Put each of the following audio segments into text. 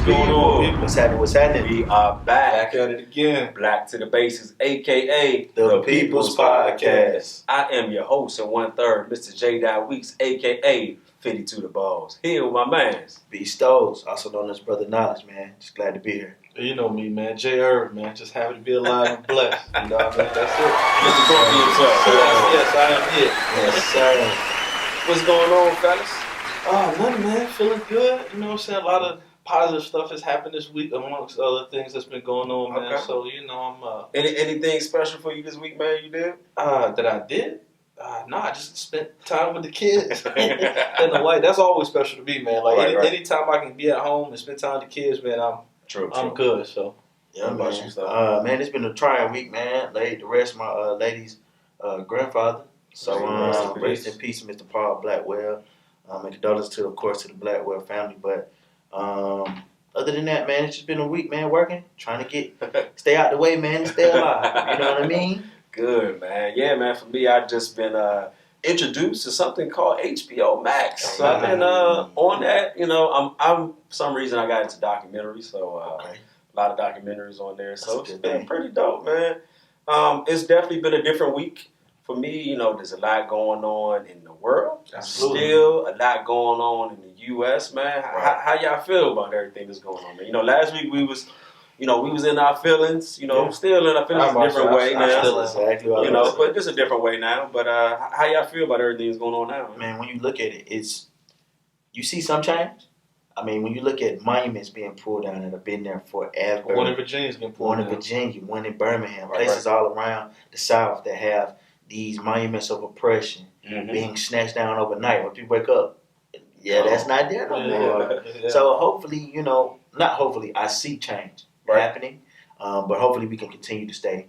going on, people? What's happening? What's happening? We are back at it again. Black to the Bases, a.k.a. The People's Podcast. I am your host and 1/3, Mr. J. Weeks, a.k.a. 52 The Balls. Here with my mans. B. Stoles, also known as Brother Knowledge, man. Just glad to be here. You know me, man. J. Irv, man. Just happy to be alive and blessed. You know what I mean? That's it. Mr. Brooklyn himself. Yes, I am here. Yes, sir. What's going on, fellas? Nothing, man. Feeling good. You know what I'm saying? A lot of positive stuff has happened this week, amongst other things that's been going on, man. Okay. So, you know, I'm... Anything special for you this week, man, you did? That I did? No, I just spent time with the kids and the wife. That's always special to me, man. Like, anytime I can be at home and spend time with the kids, man, I'm good, so. Yeah, man. Man, it's been a trying week, man. Laid to rest my lady's grandfather. So, rest in peace, Mr. Paul Blackwell. And condolences to, of course, to the Blackwell family. But other than that, man, it's just been a week, man, working, trying to stay out the way, man, and stay alive. You know what I mean? Good, man. Yeah, man, for me, I've just been introduced to something called HBO Max. So I've been on that. You know, I'm for some reason I got into documentaries, so a lot of documentaries on there. So it's been pretty dope, man. It's definitely been a different week for me. You know, there's a lot going on in the world. Absolutely. Still a lot going on in the U.S., man. How y'all feel about everything that's going on, man? You know, last week we was in our feelings, still in our feelings a different way now. Exactly but just a different way now. But how y'all feel about everything that's going on now? Man, when you look at it, you see some change. I mean, when you look at monuments being pulled down that have been there forever. One in Virginia's getting pulled down. One in Virginia, one in Birmingham, places all around the South that have these monuments of oppression being snatched down overnight. When people wake up, that's not there no more. Yeah. So hopefully, not hopefully, I see change happening, but hopefully we can continue to stay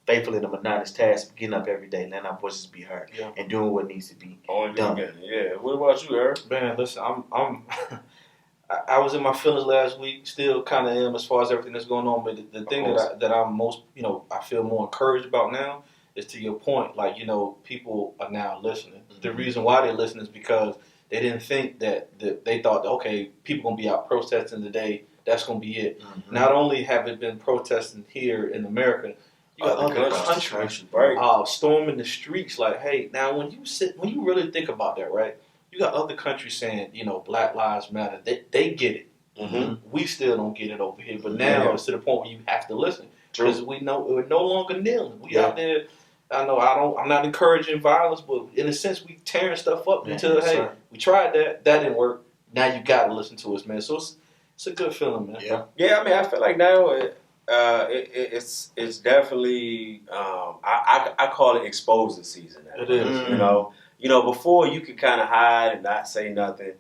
faithful in the monotonous task of getting up every day, letting our voices be heard, and doing what needs to be done. Yeah. What about you, Eric? Man, listen, I was in my feelings last week, still kind of am as far as everything that's going on, but the thing that I'm most, I feel more encouraged about now is, to your point, like, people are now listening. Mm-hmm. The reason why they're listening is because they didn't think that they thought, okay, people going to be out protesting today, that's going to be it. Mm-hmm. Not only have it been protesting here in America, you got other countries storming the streets. Like, hey, now when you really think about that, right? You got other countries saying, Black Lives Matter. They get it. Mm-hmm. We still don't get it over here. But now it's to the point where you have to listen, because we know we're no longer kneeling. We out there. I know I'm not encouraging violence, but in a sense, we tearing stuff up until we tried that didn't work. Now you got to listen to us, man. So it's a good feeling, man. Yeah. I mean, I feel like now it's definitely I call it exposing season now. It is. Mm-hmm. Before you could kind of hide and not say nothing,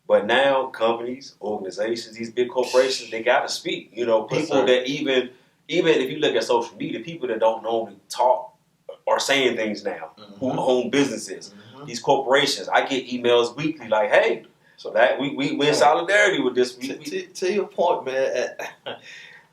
but now companies, organizations, these big corporations, they got to speak. People that even if you look at social media, people that don't normally talk are saying things now, who own businesses. Mm-hmm. These corporations, I get emails weekly like, hey, so that we in solidarity with this. To your point, man,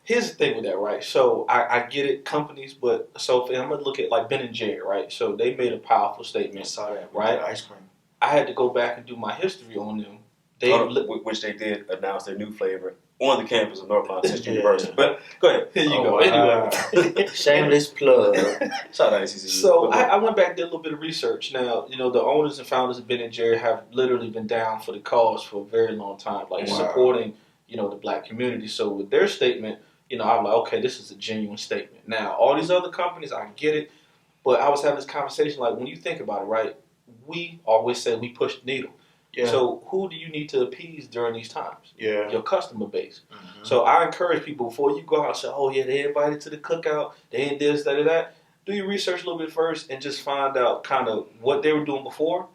here's the thing with that, right? So I get it, companies, but I'm going to look at like Ben & Jerry, right? So they made a powerful statement. I saw that, right? Ice cream. I had to go back and do my history on them. Which they did announce their new flavor on the campus of North Carolina State University. But go ahead. Here you go. Wow. Anyway. Shameless plug. Shout out ACC. So I went back and did a little bit of research. Now, the owners and founders of Ben & Jerry have literally been down for the cause for a very long time, supporting, the Black community. So with their statement, I'm like, okay, this is a genuine statement. Now, all these other companies, I get it, but I was having this conversation, like, when you think about it, right, we always say we push the needle. Yeah. So who do you need to appease during these times? Yeah. Your customer base. Mm-hmm. So I encourage people, before you go out and say, oh, yeah, they invited to the cookout, they ain't this, that, do your research a little bit first and just find out kind of what they were doing before,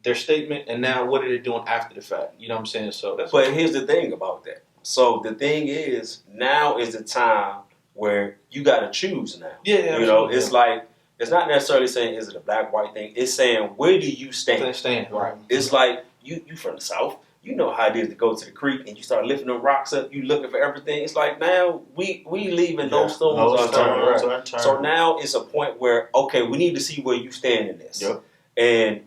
their statement, and now what are they doing after the fact. You know what I'm saying? So But here's the thing about that. So the thing is, now is the time where you got to choose now. Yeah. It's like, it's not necessarily saying is it a black-white thing. It's saying, where do you stand? Right. It's like, you from the South. You know how it is to go to the creek and you start lifting the rocks up. You looking for everything. It's like now we leaving those stones unturned. So now it's a point where, okay, we need to see where you stand in this. Yep. And,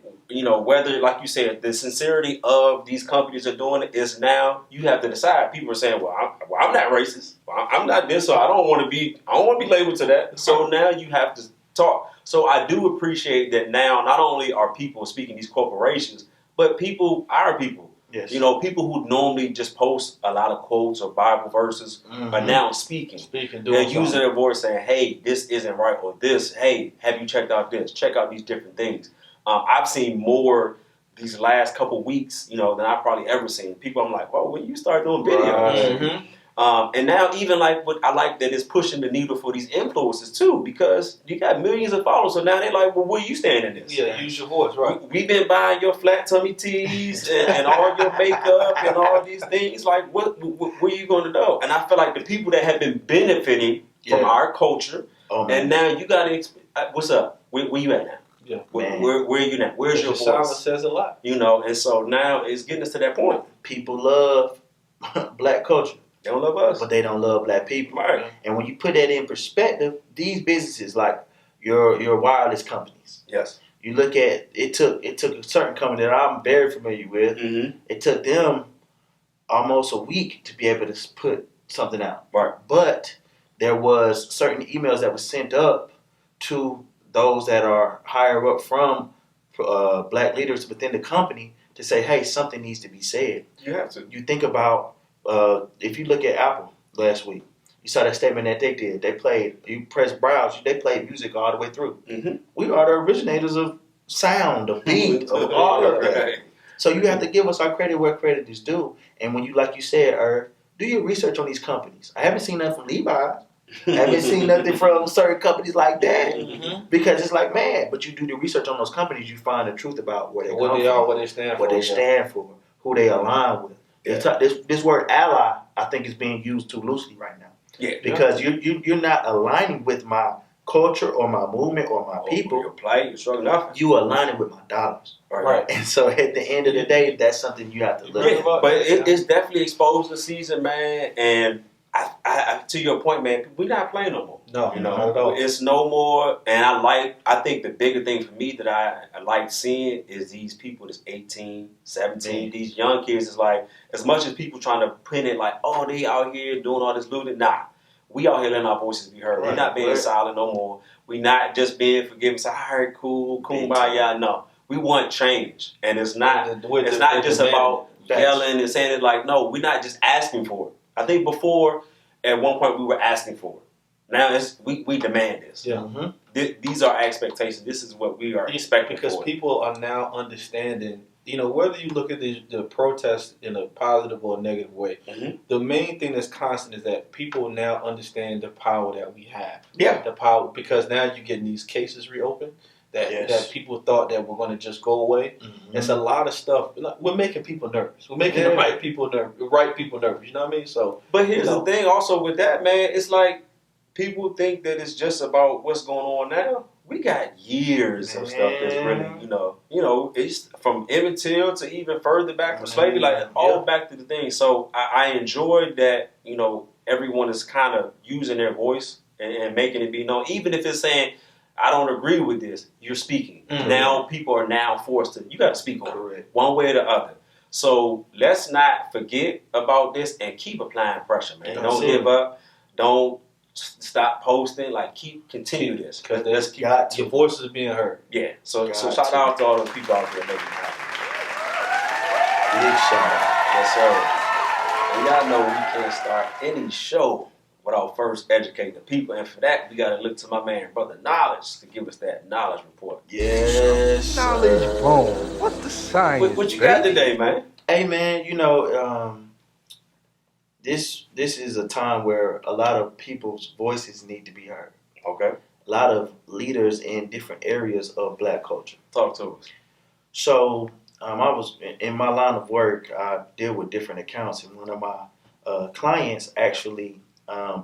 whether, like you said, the sincerity of these companies are doing it is now you have to decide. People are saying, well, I'm not racist. Well, I'm not this, so I don't want to be labeled to that. So now you have to talk. So I do appreciate that now not only are people speaking these corporations, but our people. Yes. People who normally just post a lot of quotes or Bible verses are now speaking. They're using their voice saying, hey, this isn't right, or this, hey, have you checked out this? Check out these different things. I've seen more these last couple weeks, than I've probably ever seen. People, I'm like, well, when you start doing videos. Right. And now even like what I like that is pushing the needle for these influencers too, because you got millions of followers. So now they're like, well, where you stand in this? Yeah, use your voice, right? We've been buying your flat tummy tees and all your makeup and all these things. Like, what are you going to do? And I feel like the people that have been benefiting from our culture, and now you got to, what's up? Where you at now? Yeah, where are you now? Where's your voice? Silence says a lot. And so now it's getting us to that point. People love black culture. They don't love us. But they don't love black people. Right. And when you put that in perspective, these businesses like your wireless companies. Yes. You look at it took a certain company that I'm very familiar with. Mm-hmm. It took them almost a week to be able to put something out. Right. But there was certain emails that were sent up to those that are higher up from black leaders within the company to say, hey, something needs to be said. You have to. You think about if you look at Apple last week, you saw that statement that they did. They played, you press browse, they played music all the way through. Mm-hmm. We are the originators of sound, of beat, of all of that. So you have to give us our credit where credit is due. And when you, like you said, do your research on these companies. I haven't seen nothing from Levi's. I haven't seen nothing from certain companies like that. Mm-hmm. Because it's like, man, but you do the research on those companies, you find the truth about where they what come they from, are, what they stand for, who they align with. Yeah. This word ally, I think, is being used too loosely right now. Yeah. Because you're not aligning with my culture or my movement or my people. Your plight, your struggle, nothing. You aligning with my dollars. Right. And so at the end of the day, that's something you have to look at. But it's definitely exposed the season, man. And I to your point, man, we're not playing no more. No, not at all. It's no more. And I think the bigger thing for me that I like seeing is these people that's 18, 17, these young kids is like, as much as people trying to pin it like, oh, they out here doing all this looting. Nah, we out here letting our voices be heard. Right. We're not being silent no more. We not just being forgiven. Say, all right, cool, kumbaya. No, we want change. And it's not just about yelling and saying it like, no, we're not just asking for it. I think before, at one point, we were asking for it. Now we demand this. Yeah. Mm-hmm. These are our expectations. This is what we are expecting. Because people are now understanding, whether you look at the protests in a positive or a negative way, the main thing that's constant is that people now understand the power that we have. Yeah. The power, because now you're getting these cases reopened that people thought that were going to just go away. Mm-hmm. It's a lot of stuff. We're making people nervous. We're making the right people nervous. You know what I mean? So, but here's the thing also with that, man. It's like people think that it's just about what's going on now. We got years of stuff that's really, it's from Emmett Till to even further back from slavery, like all back to the thing. So I enjoyed that, everyone is kind of using their voice and making it be known, even if it's saying, I don't agree with this. You're speaking. Mm-hmm. Now people are now forced to. You got to speak on it one way or the other. So let's not forget about this and keep applying pressure, man. Don't give up. Don't stop posting. Like continue this because your voice is being heard. Yeah. So shout out to all those people out there making it happen. Big shout out. Yes, sir. And y'all know we can't start any show without first educating the people. And for that, we got to look to my man, Brother Knowledge, to give us that knowledge report. Yes. Knowledge bone. What's the science? What you got today, man? Hey, man, this is a time where a lot of people's voices need to be heard. Okay. A lot of leaders in different areas of black culture. Talk to us. So, I was in my line of work, I deal with different accounts, and one of my clients actually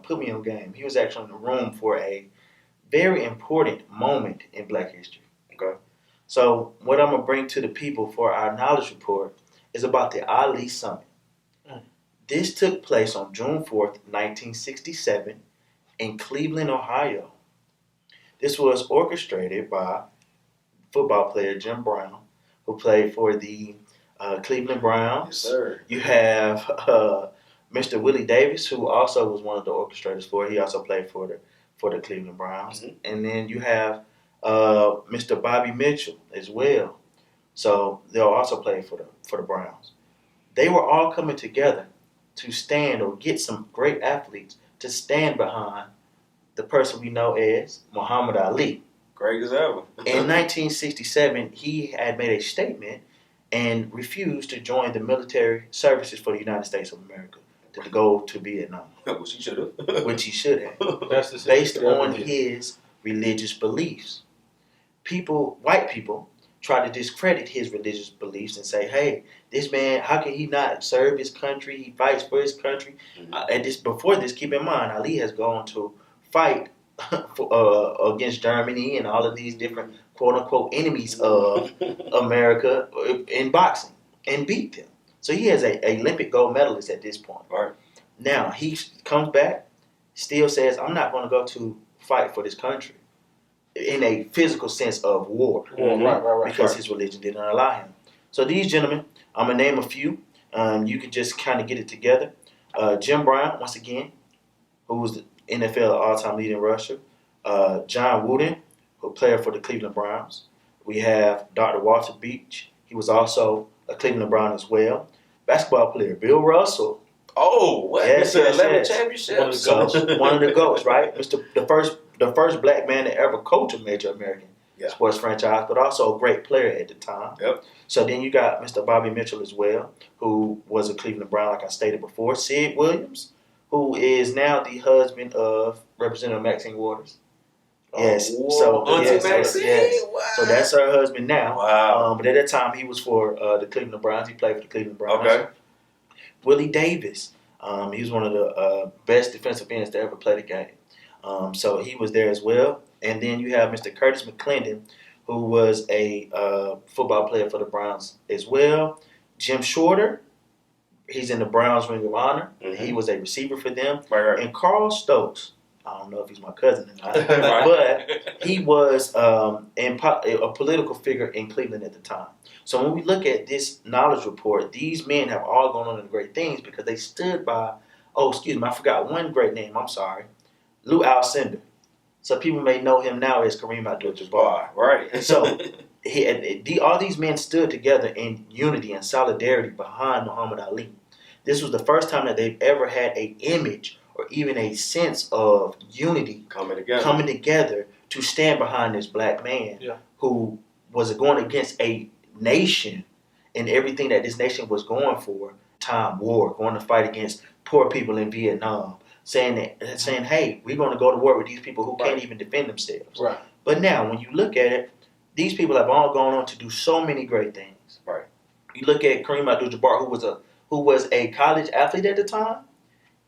put me on game. He was actually in the room for a very important moment in Black history. Okay, so what I'm gonna bring to the people for our knowledge report is about the Ali Summit. This took place on June 4th, 1967, in Cleveland, Ohio. This was orchestrated by football player Jim Brown, who played for the Cleveland Browns. Yes, sir. You have Mr. Willie Davis, who also was one of the orchestrators for it. He also played for the Cleveland Browns. Mm-hmm. And then you have Mr. Bobby Mitchell as well. So they'll also play for the Browns. They were all coming together to stand or get some great athletes to stand behind the person we know as Muhammad Ali. Great as ever. In 1967, he had made a statement and refused to join the military services for the United States of America to go to Vietnam. Which he should have. Which he should have. That's based on his religious beliefs. White people, try to discredit his religious beliefs and say, hey, this man, how can he not serve his country? He fights for his country. Mm-hmm. Before this, keep in mind, Ali has gone to fight against Germany and all of these different quote-unquote enemies of America in boxing and beat them. So he is a Olympic gold medalist at this point. Right. Now, he comes back, still says, I'm not going to go to fight for this country in a physical sense of war. Mm-hmm. Right. Because his religion didn't allow him. So these gentlemen, I'm going to name a few. You can just kind of get it together. Jim Brown, once again, who was the NFL all-time leading rusher. John Wooden, who played for the Cleveland Browns. We have Dr. Walter Beach. He was also a Cleveland Brown as well. Basketball player Bill Russell. Oh, what? Yes, 11 championships. One of the GOATs, right? The first black man to ever coach a major American sports franchise, but also a great player at the time. Yep. So then you got Mr. Bobby Mitchell as well, who was a Cleveland Brown, like I stated before. Sid Williams, who is now the husband of Representative Maxine Waters. Yes. So Maxine? Yes. So that's her husband now. Wow. But at that time, he was for the Cleveland Browns. He played for the Cleveland Browns. Okay. Willie Davis. He was one of the best defensive ends to ever play the game. So he was there as well. And then you have Mr. Curtis McClendon, who was a football player for the Browns as well. Jim Shorter. He's in the Browns Ring of Honor. Mm-hmm. He was a receiver for them. Right. And Carl Stokes. I don't know if he's my cousin or not, but he was a political figure in Cleveland at the time. So when we look at this knowledge report, these men have all gone on to great things because they stood by, I forgot one great name, I'm sorry, Lou Alcindor. So people may know him now as Kareem Abdul-Jabbar. Right. So all these men stood together in unity and solidarity behind Muhammad Ali. This was the first time that they've ever had an image or even a sense of unity coming together to stand behind this black man who was going against a nation and everything that this nation was going for. War, going to fight against poor people in Vietnam, saying, hey, we're going to go to war with these people who can't even defend themselves. Right. But now, when you look at it, these people have all gone on to do so many great things. Right. You look at Kareem Abdul-Jabbar, who was a college athlete at the time.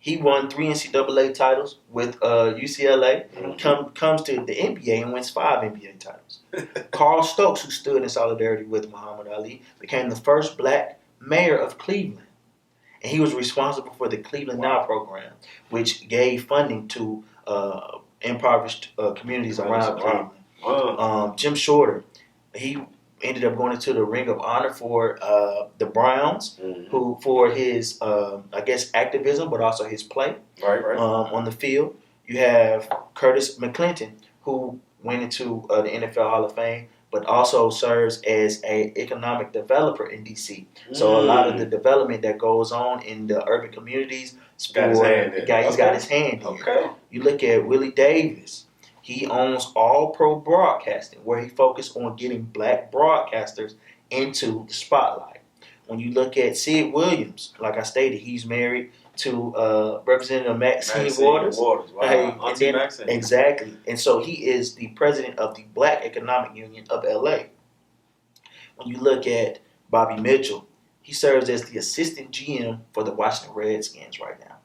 He won 3 NCAA titles with UCLA. Mm-hmm. Comes to the NBA and wins 5 NBA titles. Carl Stokes, who stood in solidarity with Muhammad Ali, became the first black mayor of Cleveland. And he was responsible for the Cleveland Now program, which gave funding to impoverished communities around Cleveland. Wow. Jim Shorter, he ended up going into the Ring of Honor for the Browns, who for his, activism, but also his play on the field. You have Curtis McClendon, who went into the NFL Hall of Fame, but also serves as an economic developer in D.C. So a lot of the development that goes on in the urban communities, he's got his hand in. Okay. You look at Willie Davis. He owns All Pro Broadcasting, where he focused on getting black broadcasters into the spotlight. When you look at Sid Williams, like I stated, he's married to Representative Maxine Waters. Wow. Maxine. Exactly. And so he is the president of the Black Economic Union of L.A. When you look at Bobby Mitchell, he serves as the assistant GM for the Washington Redskins right now.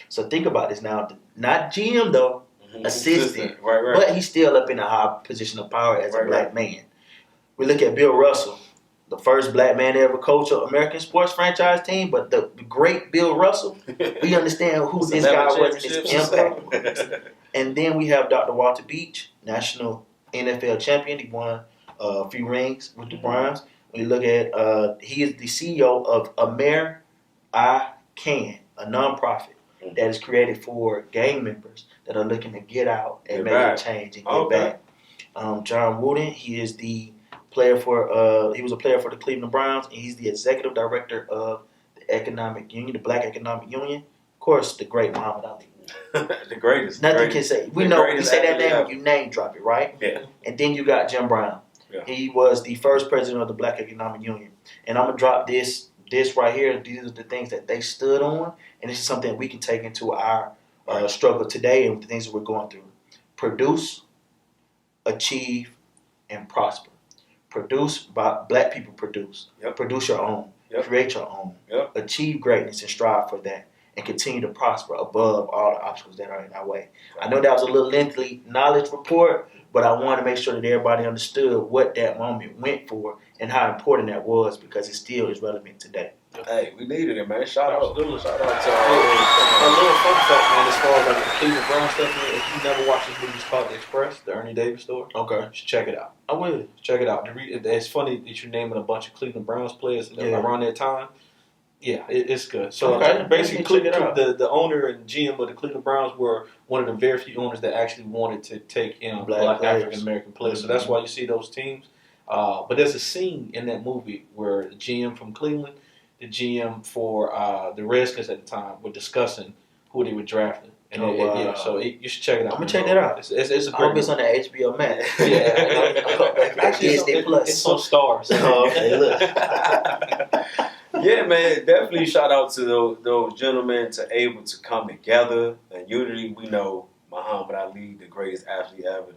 So think about this now. Not GM, though. Assistant. Right. But he's still up in a high position of power as a black man. We look at Bill Russell, the first black man to ever coach an American sports franchise team, but the great Bill Russell, we understand who this guy was and his impact was. And then we have Dr. Walter Beach, national NFL champion. He won a few rings with the Browns. We look at he is the CEO of I Can, a nonprofit that is created for gang members that are looking to get out and make a change and get back. John Wooden, he is the player for he was a player for the Cleveland Browns, and he's the executive director of the Economic Union, the Black Economic Union. Of course, the great Muhammad Ali. The greatest. Nothing can say. We know you say that name, you name drop it, right? Yeah. And then you got Jim Brown. Yeah. He was the first president of the Black Economic Union. And I'm gonna drop this right here. These are the things that they stood on, and this is something we can take into our struggle today and the things that we're going through. Produce, achieve, and prosper. Produce by black people produce. Yep. Produce your own. Yep. Create your own. Yep. Achieve greatness and strive for that. And continue to prosper above all the obstacles that are in our way. I know that was a little lengthy knowledge report, but I wanted to make sure that everybody understood what that moment went for and how important that was, because it still is relevant today. Hey, we needed it, man. Shout out to a little fun fact, man, as far as like the Cleveland Brown stuff, man, if you never watched this movie, it's called The Express, the Ernie Davis story. Okay. You should check it out. I will. Check it out. It's funny that you're naming a bunch of Cleveland Browns players around that time. Yeah, it's good. So basically, the owner and GM of the Cleveland Browns were one of the very few owners that actually wanted to take in black African American players. Mm-hmm. So that's why you see those teams. But there's a scene in that movie where the GM from Cleveland, the GM for the Redskins at the time, were discussing who they were drafting. And so you should check it out. I'm gonna check that out. It's a great movie. It's on the HBO Max. Yeah, actually, it's on Stars. Okay, look. Yeah, man, definitely shout out to those gentlemen to able to come together. And usually we know Muhammad Ali, the greatest athlete ever, the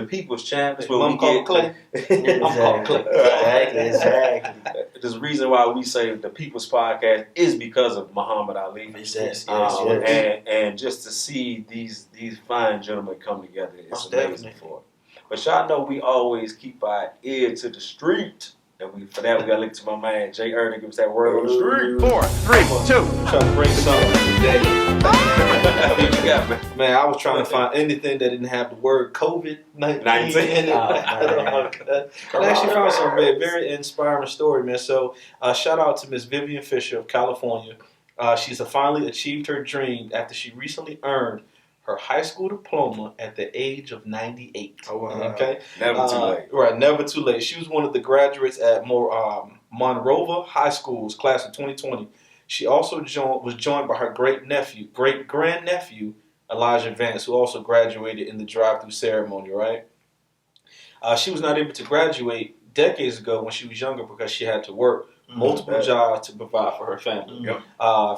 people's champ. That's what we get. Clay. I'm called Clay. Exactly. There's a reason why we say the People's Podcast is because of Muhammad Ali. Yes. And just to see these fine gentlemen come together is amazing for it. But y'all know we always keep our ear to the street. And for that, we got to look to my man, Jay Ernie, give us that word on the street. 4, 3, 2. Trying to bring something today. What you got, man? Man, I was trying to find anything that didn't have the word COVID-19 in it. I actually found some very inspiring story, man. So shout out to Miss Vivian Fisher of California. She's finally achieved her dream after she recently earned her high school diploma at the age of 98. Oh, wow. Okay? Never too late. Right, never too late. She was one of the graduates at Monrovia High School's class of 2020. She also was joined by her great-grandnephew, Elijah Vance, who also graduated in the drive-through ceremony, right? She was not able to graduate decades ago when she was younger because she had to work multiple jobs to provide for her family.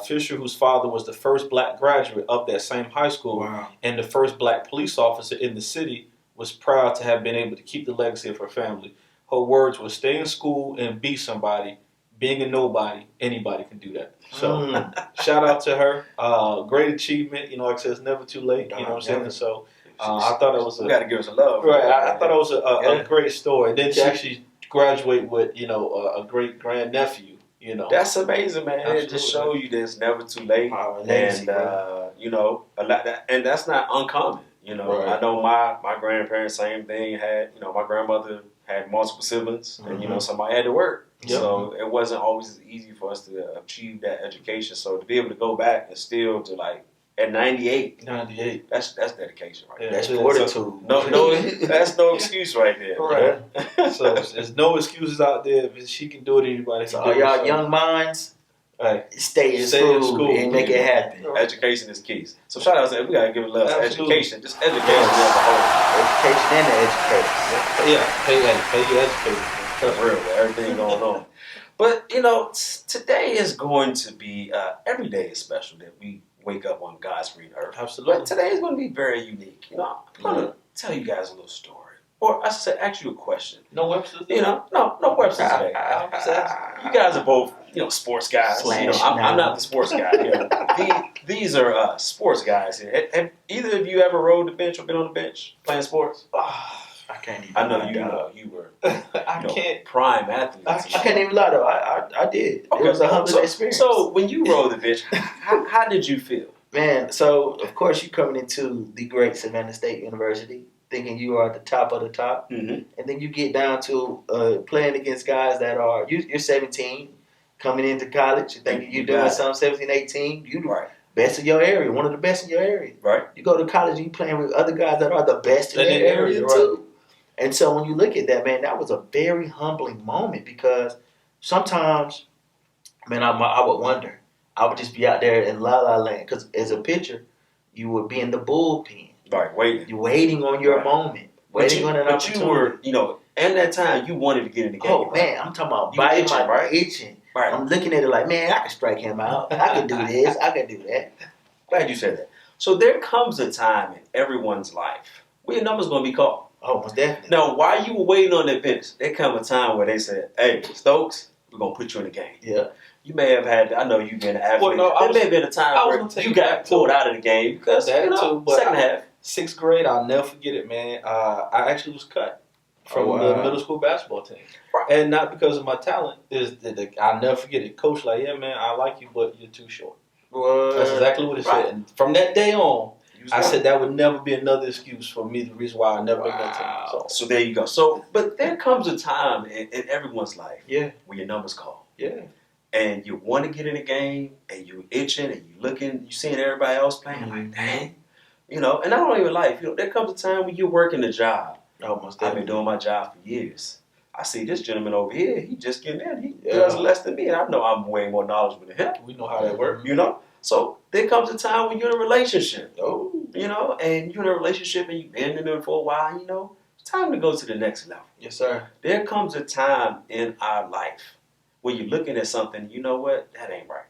Fisher, whose father was the first black graduate of that same high school and the first black police officer in the city, was proud to have been able to keep the legacy of her family. Her words were, "Stay in school and be somebody. Being a nobody, anybody can do that." So shout out to her. Great achievement. You know, like I said, it's never too late. You know what I'm saying? So I thought it was we got to give us a love. Right. I thought it was a great story. And then she actually graduate with, a great grandnephew, That's amazing, man. Absolutely. It just shows you that it's never too late. And, a lot and that's not uncommon. Right. I know my grandparents, same thing, had, my grandmother had multiple siblings and, somebody had to work. Yep. So it wasn't always as easy for us to achieve that education. So to be able to go back and still to at 98, that's dedication right there. That's fortitude. No, that's no excuse right there. Right. So there's no excuses out there. If she can do it, anybody can do it. So all y'all young minds, stay in school and make it happen. Right. Education is key. So shout out to we gotta give a love to education. Just education as a whole. Education and the educators. Yeah, pay your educators. That's real. Everything going on. But today is going to be every day is special that we wake up on God's green earth. Absolutely. But today is going to be very unique. I'm going to tell you guys a little story. Or I should ask you a question. No Webster's? No Webster's today. You guys are both, sports guys. I'm not the sports guy. These are sports guys here. Have either of you ever rode the bench or been on the bench playing sports? I can't even. I know you were. Prime athletes. I can't even lie though. I did. Okay. It was a humbling experience. So when you rode the bench, how did you feel? Man, so of course you coming into the great Savannah State University, thinking you are at the top of the top, and then you get down to playing against guys that are you're 17, coming into college, thinking you're doing something 17, 18. You the best in your area, one of the best in your area. Right. You go to college, you playing with other guys that are the best in their area too. And so when you look at that, man, that was a very humbling moment because sometimes, man, I would wonder. I would just be out there in La La Land because as a pitcher, you would be in the bullpen. Right, waiting. You're waiting on your moment. Waiting on an opportunity. But you were, at that time, you wanted to get in the game. Oh, man, I'm talking about biting my itching. Right. I'm looking at it like, man, I can strike him out. I can do this. I can do that. Glad you said that. So there comes a time in everyone's life where your number's going to be called. Oh, most definitely. Now, while you were waiting on that bench, there come a time where they said, hey, Stokes, we're going to put you in the game. Yeah. You may have had, I know you've been an athlete. There may have been a time where you got pulled out of the game because, second half. 6th grade, I'll never forget it, man. I actually was cut from the middle school basketball team. Right. And not because of my talent. I'll never forget it. Coach like, yeah, man, I like you, but you're too short. That's exactly what he said. And from that day on, I said that would never be another excuse for me, the reason why I never make that team. So there you go. So, but there comes a time in everyone's life where your number's called. Yeah. And you want to get in the game, and you're itching, and you're looking, you're seeing everybody else playing, like, dang. And not only in life, there comes a time when you're working a job. Almost. I've been doing my job for years. I see this gentleman over here, he just getting in. He does less than me, and I know I'm way more knowledgeable than him. We know how that works. So there comes a time when you're in a relationship. And you're in a relationship and you've been in it for a while, it's time to go to the next level. Yes, sir. There comes a time in our life where you're looking at something, you know what, that ain't right.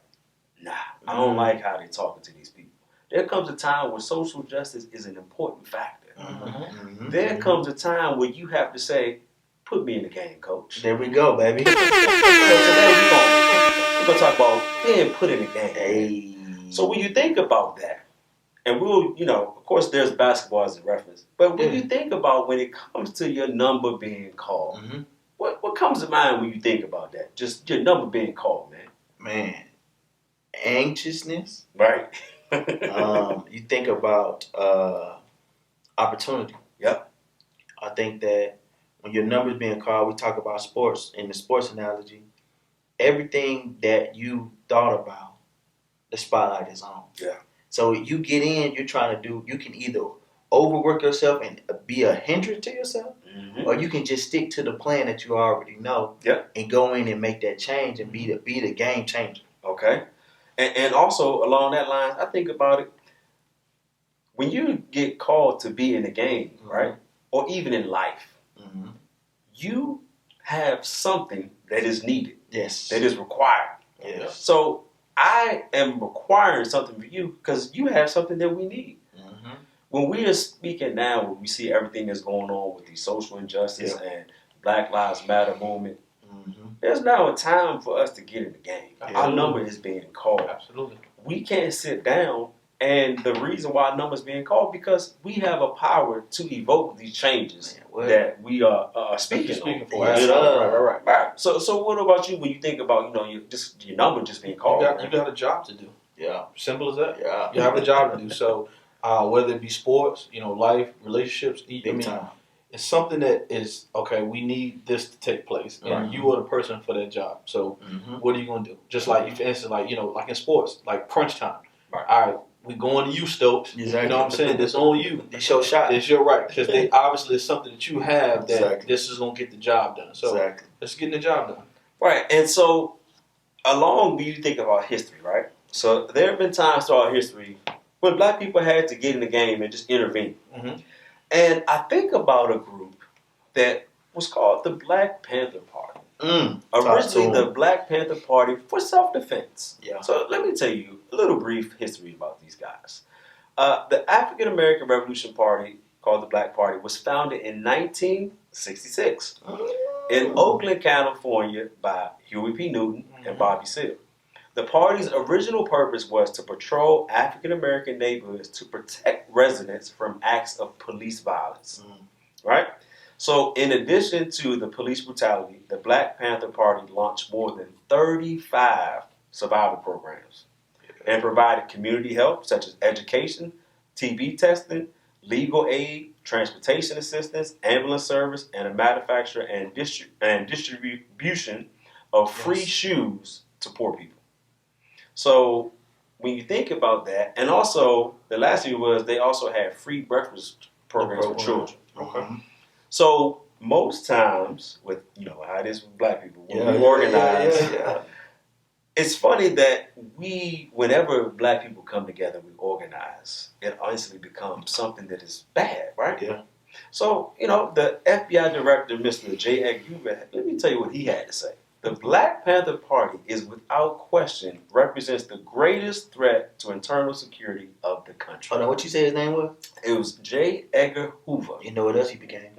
Nah, I don't like how they're talking to these people. There comes a time where social justice is an important factor. There comes a time where you have to say, put me in the game, coach. There we go, baby. So today we're going to talk about being put in the game. Hey. So when you think about that, and we'll, of course there's basketball as a reference, but when you think about when it comes to your number being called, what comes to mind when you think about that? Just your number being called, man. Man, anxiousness. Right. You think about opportunity. Yep. I think that when your number's being called, we talk about sports. In the sports analogy, everything that you thought about, the spotlight is on. Yeah. So you get in, you're trying to you can either overwork yourself and be a hindrance to yourself, or you can just stick to the plan that you already know and go in and make that change and be the game changer. Okay. And also along that line, I think about it, when you get called to be in the game, right, or even in life, you have something that is needed. Yes. That is required. Yes. So I am requiring something for you because you have something that we need. When we are speaking now, when we see everything that's going on with the social injustice and Black Lives Matter movement, there's now a time for us to get in the game. Our number is being called. Absolutely. We can't sit down, and the reason why our number is being called because we have a power to evoke these changes that we are speaking for. Right. So what about you when you think about your number just being called? You got a job to do. Yeah. Simple as that. Yeah. You have a job to do. So whether it be sports, life, relationships, it's something that is okay. We need this to take place, and you are the person for that job. So what are you gonna do? Just like for instance, like in sports, like crunch time. Right. All right, we going to you, Stokes. Exactly. You know what I'm saying? This on you. It's your shot. It's your right because they obviously it's something that you have that this is gonna get the job done. So let's get the job done. Right, and so along when you think about history, right? So there have been times throughout history when Black people had to get in the game and just intervene. And I think about a group that was called the Black Panther Party. Originally, the Black Panther Party for self-defense. Yeah. So let me tell you a little brief history about these guys. The African American Revolution Party, called the Black Party, was founded in 1966 in Oakland, California by Huey P. Newton and Bobby Seale. The party's original purpose was to patrol African American neighborhoods to protect residents from acts of police violence. Right? So, in addition to the police brutality, the Black Panther Party launched more than 35 survival programs and provided community help such as education, TB testing, legal aid, transportation assistance, ambulance service, and a manufacture and distribution of free shoes to poor people. So when you think about that, and also the last thing was they also had free breakfast programs for children. Okay. So most times with how it is with black people, when we organize, it's funny that whenever black people come together, we organize. It honestly becomes something that is bad, right? Yeah. So, the FBI director, Mr. J. Edgar Hoover, let me tell you what he had to say. The Black Panther Party is without question represents the greatest threat to internal security of the country. Hold on, what you say his name was? It was J. Edgar Hoover. You know what else he became?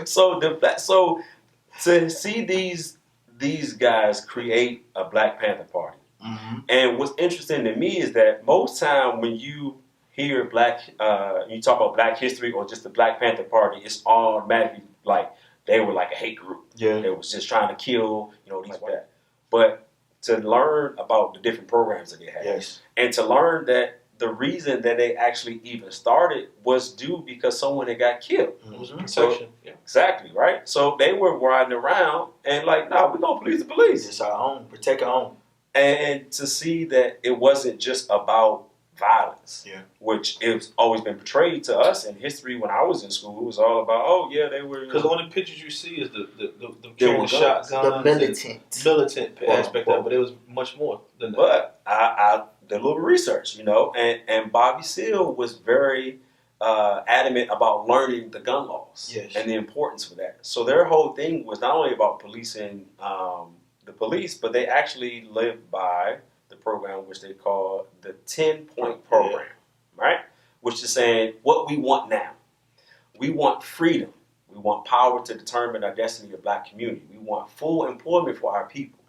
So to see these guys create a Black Panther Party. Mm-hmm. And what's interesting to me is that most time when you hear you talk about Black history or just the Black Panther Party, it's automatically like they were like a hate group. Yeah. They was just trying to kill, these white. But to learn about the different programs that they had, and to learn that the reason that they actually even started was due because someone had got killed. It was a protection. Exactly, right? So they were riding around and like, no, we're going to police the police. It's our own. Protect our own. And to see that it wasn't just about violence, which it's always been portrayed to us in history. When I was in school, it was all about, they were... Because the only pictures you see is the carrying shotguns. The militant aspect of it, but it was much more than that. But I did a little research, and Bobby Seale was very adamant about learning the gun laws and the importance of that. So their whole thing was not only about policing the police, but they actually lived by the program which they call the 10-point program, right? Which is saying what we want now. We want freedom. We want power to determine our destiny of the black community. We want full employment for our people,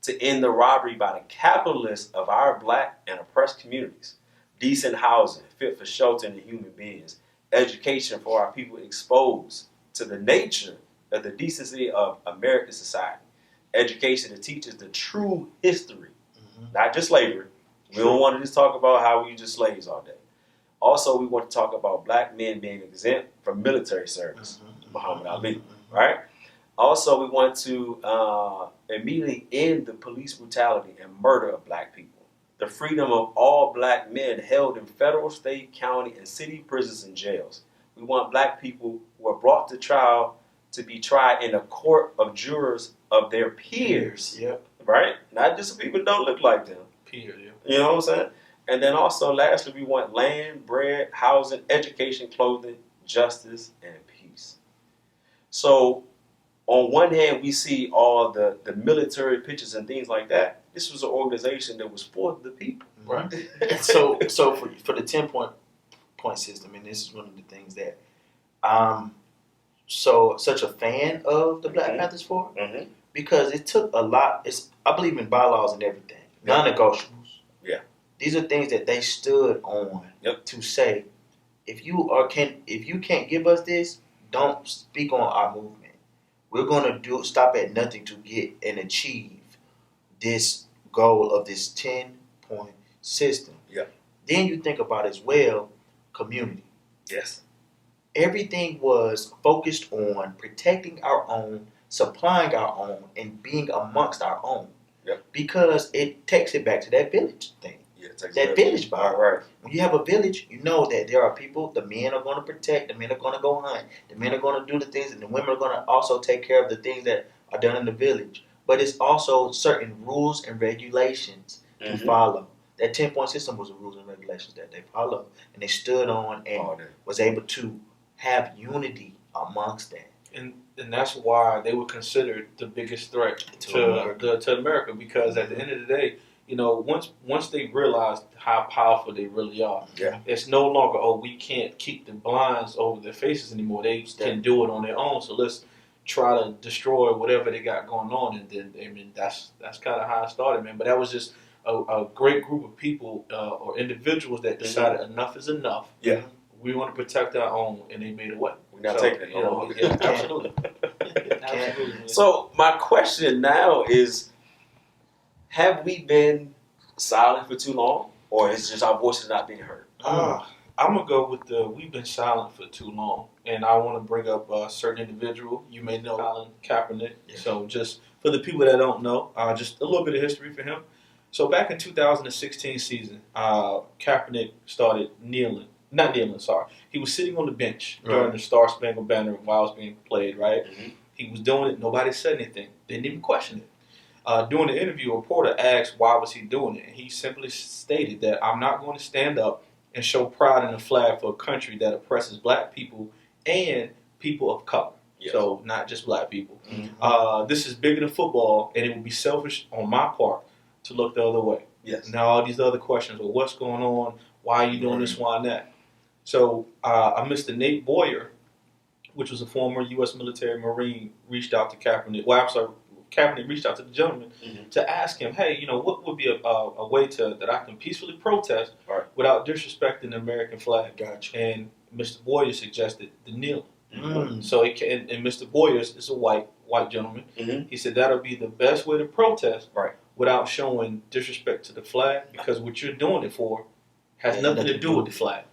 to end the robbery by the capitalists of our black and oppressed communities, decent housing, fit for shelter and human beings, education for our people exposed to the nature of the decency of American society, education that teaches the true history, not just slavery. We don't want to just talk about how we just slaves all day. Also, we want to talk about black men being exempt from military service, Muhammad Ali, right? Also, we want to immediately end the police brutality and murder of black people. The freedom of all black men held in federal, state, county, and city prisons and jails. We want black people who are brought to trial to be tried in a court of jurors of their peers. Right? Not just people who don't look like them. Peers, You know what I'm saying? And then also, lastly, we want land, bread, housing, education, clothing, justice, and peace. So, on one hand, we see all the military pictures and things like that. This was an organization that was for the people. Right. so for the 10-point system, and this is one of the things that such a fan of the Black Panthers for, because it took a lot. I believe in bylaws and everything, non-negotiables. Yeah. These are things that they stood on to say, if you can't give us this, don't speak on our movement. We're going to stop at nothing to get and achieve this goal of this 10-point system. Yeah. Then you think about as well, community. Yes. Everything was focused on protecting our own, supplying our own, and being amongst our own. Yep. Because it takes it back to that village thing. Yeah, it takes that village vibe. Right. When you have a village, you know that there are people, the men are going to protect, the men are going to go hunt, the men are going to do the things, and the women are going to also take care of the things that are done in the village. But it's also certain rules and regulations to follow. That 10-point system was the rules and regulations that they followed, and they stood on and was able to have unity amongst that. And that's why they were considered the biggest threat to America, because at the end of the day, once they realized how powerful they really are, it's no longer, we can't keep the blinds over their faces anymore. They can do it on their own. So let's try to destroy whatever they got going on. And then, that's kind of how it started, man. But that was just a great group of people or individuals that decided enough is enough. Yeah. We want to protect our own, and they made it what? We're not taking it. Absolutely. Absolutely. So my question now is, have we been silent for too long, or is just our voices not being heard? I'm gonna go with we've been silent for too long, and I want to bring up a certain individual. You may know Colin Kaepernick. Yeah. So just for the people that don't know, just a little bit of history for him. So back in 2016 season, Kaepernick started kneeling. Not kneeling, sorry. He was sitting on the bench during the Star Spangled Banner while it was being played, right? Mm-hmm. He was doing it. Nobody said anything. Didn't even question it. During the interview, a reporter asked why was he doing it. And he simply stated that I'm not going to stand up and show pride in the flag for a country that oppresses black people and people of color. Yes. So not just black people. Mm-hmm. This is bigger than football, and it would be selfish on my part to look the other way. Yes. Now all these other questions, well, what's going on? Why are you doing this? Why that? So Mr. Nate Boyer, which was a former U.S. military Marine, reached out to Kaepernick. Well, I'm sorry, Kaepernick reached out to the gentleman to ask him, hey, what would be a way that I can peacefully protest without disrespecting the American flag? Gotcha. And Mr. Boyer suggested the kneeling. Mm-hmm. So and Mr. Boyer is a white gentleman. Mm-hmm. He said that'll be the best way to protest without showing disrespect to the flag, because what you're doing it for has nothing to do with the flag.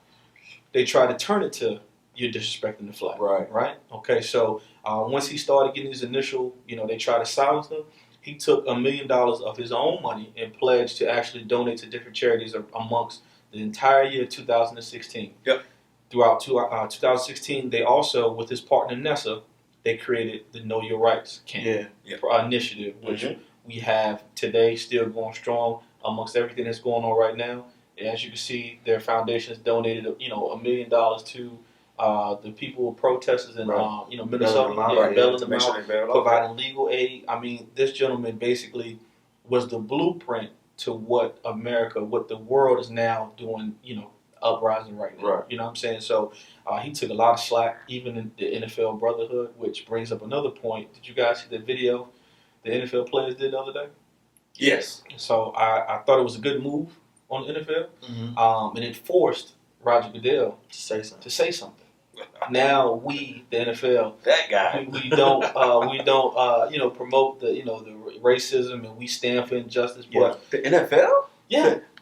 They try to turn it to you're disrespecting the flag. Right? Okay, so once he started getting his initial, they tried to silence him, he took $1 million of his own money and pledged to actually donate to different charities amongst the entire year of 2016. Yep. Throughout 2016, they also, with his partner Nessa, they created the Know Your Rights initiative, which we have today still going strong amongst everything that's going on right now. As you can see, their foundation has donated, $1 million to the people protesters in, Minnesota, bailing them out, providing legal aid. I mean, this gentleman basically was the blueprint to what the world is now doing, uprising right now. Right. You know what I'm saying? So he took a lot of slack, even in the NFL brotherhood, which brings up another point. Did you guys see the video the NFL players did the other day? Yes. So I thought it was a good move on the NFL, and it forced Roger Goodell to say something. Now we, the NFL, that guy, we don't promote the racism, and we stand for injustice. But the NFL,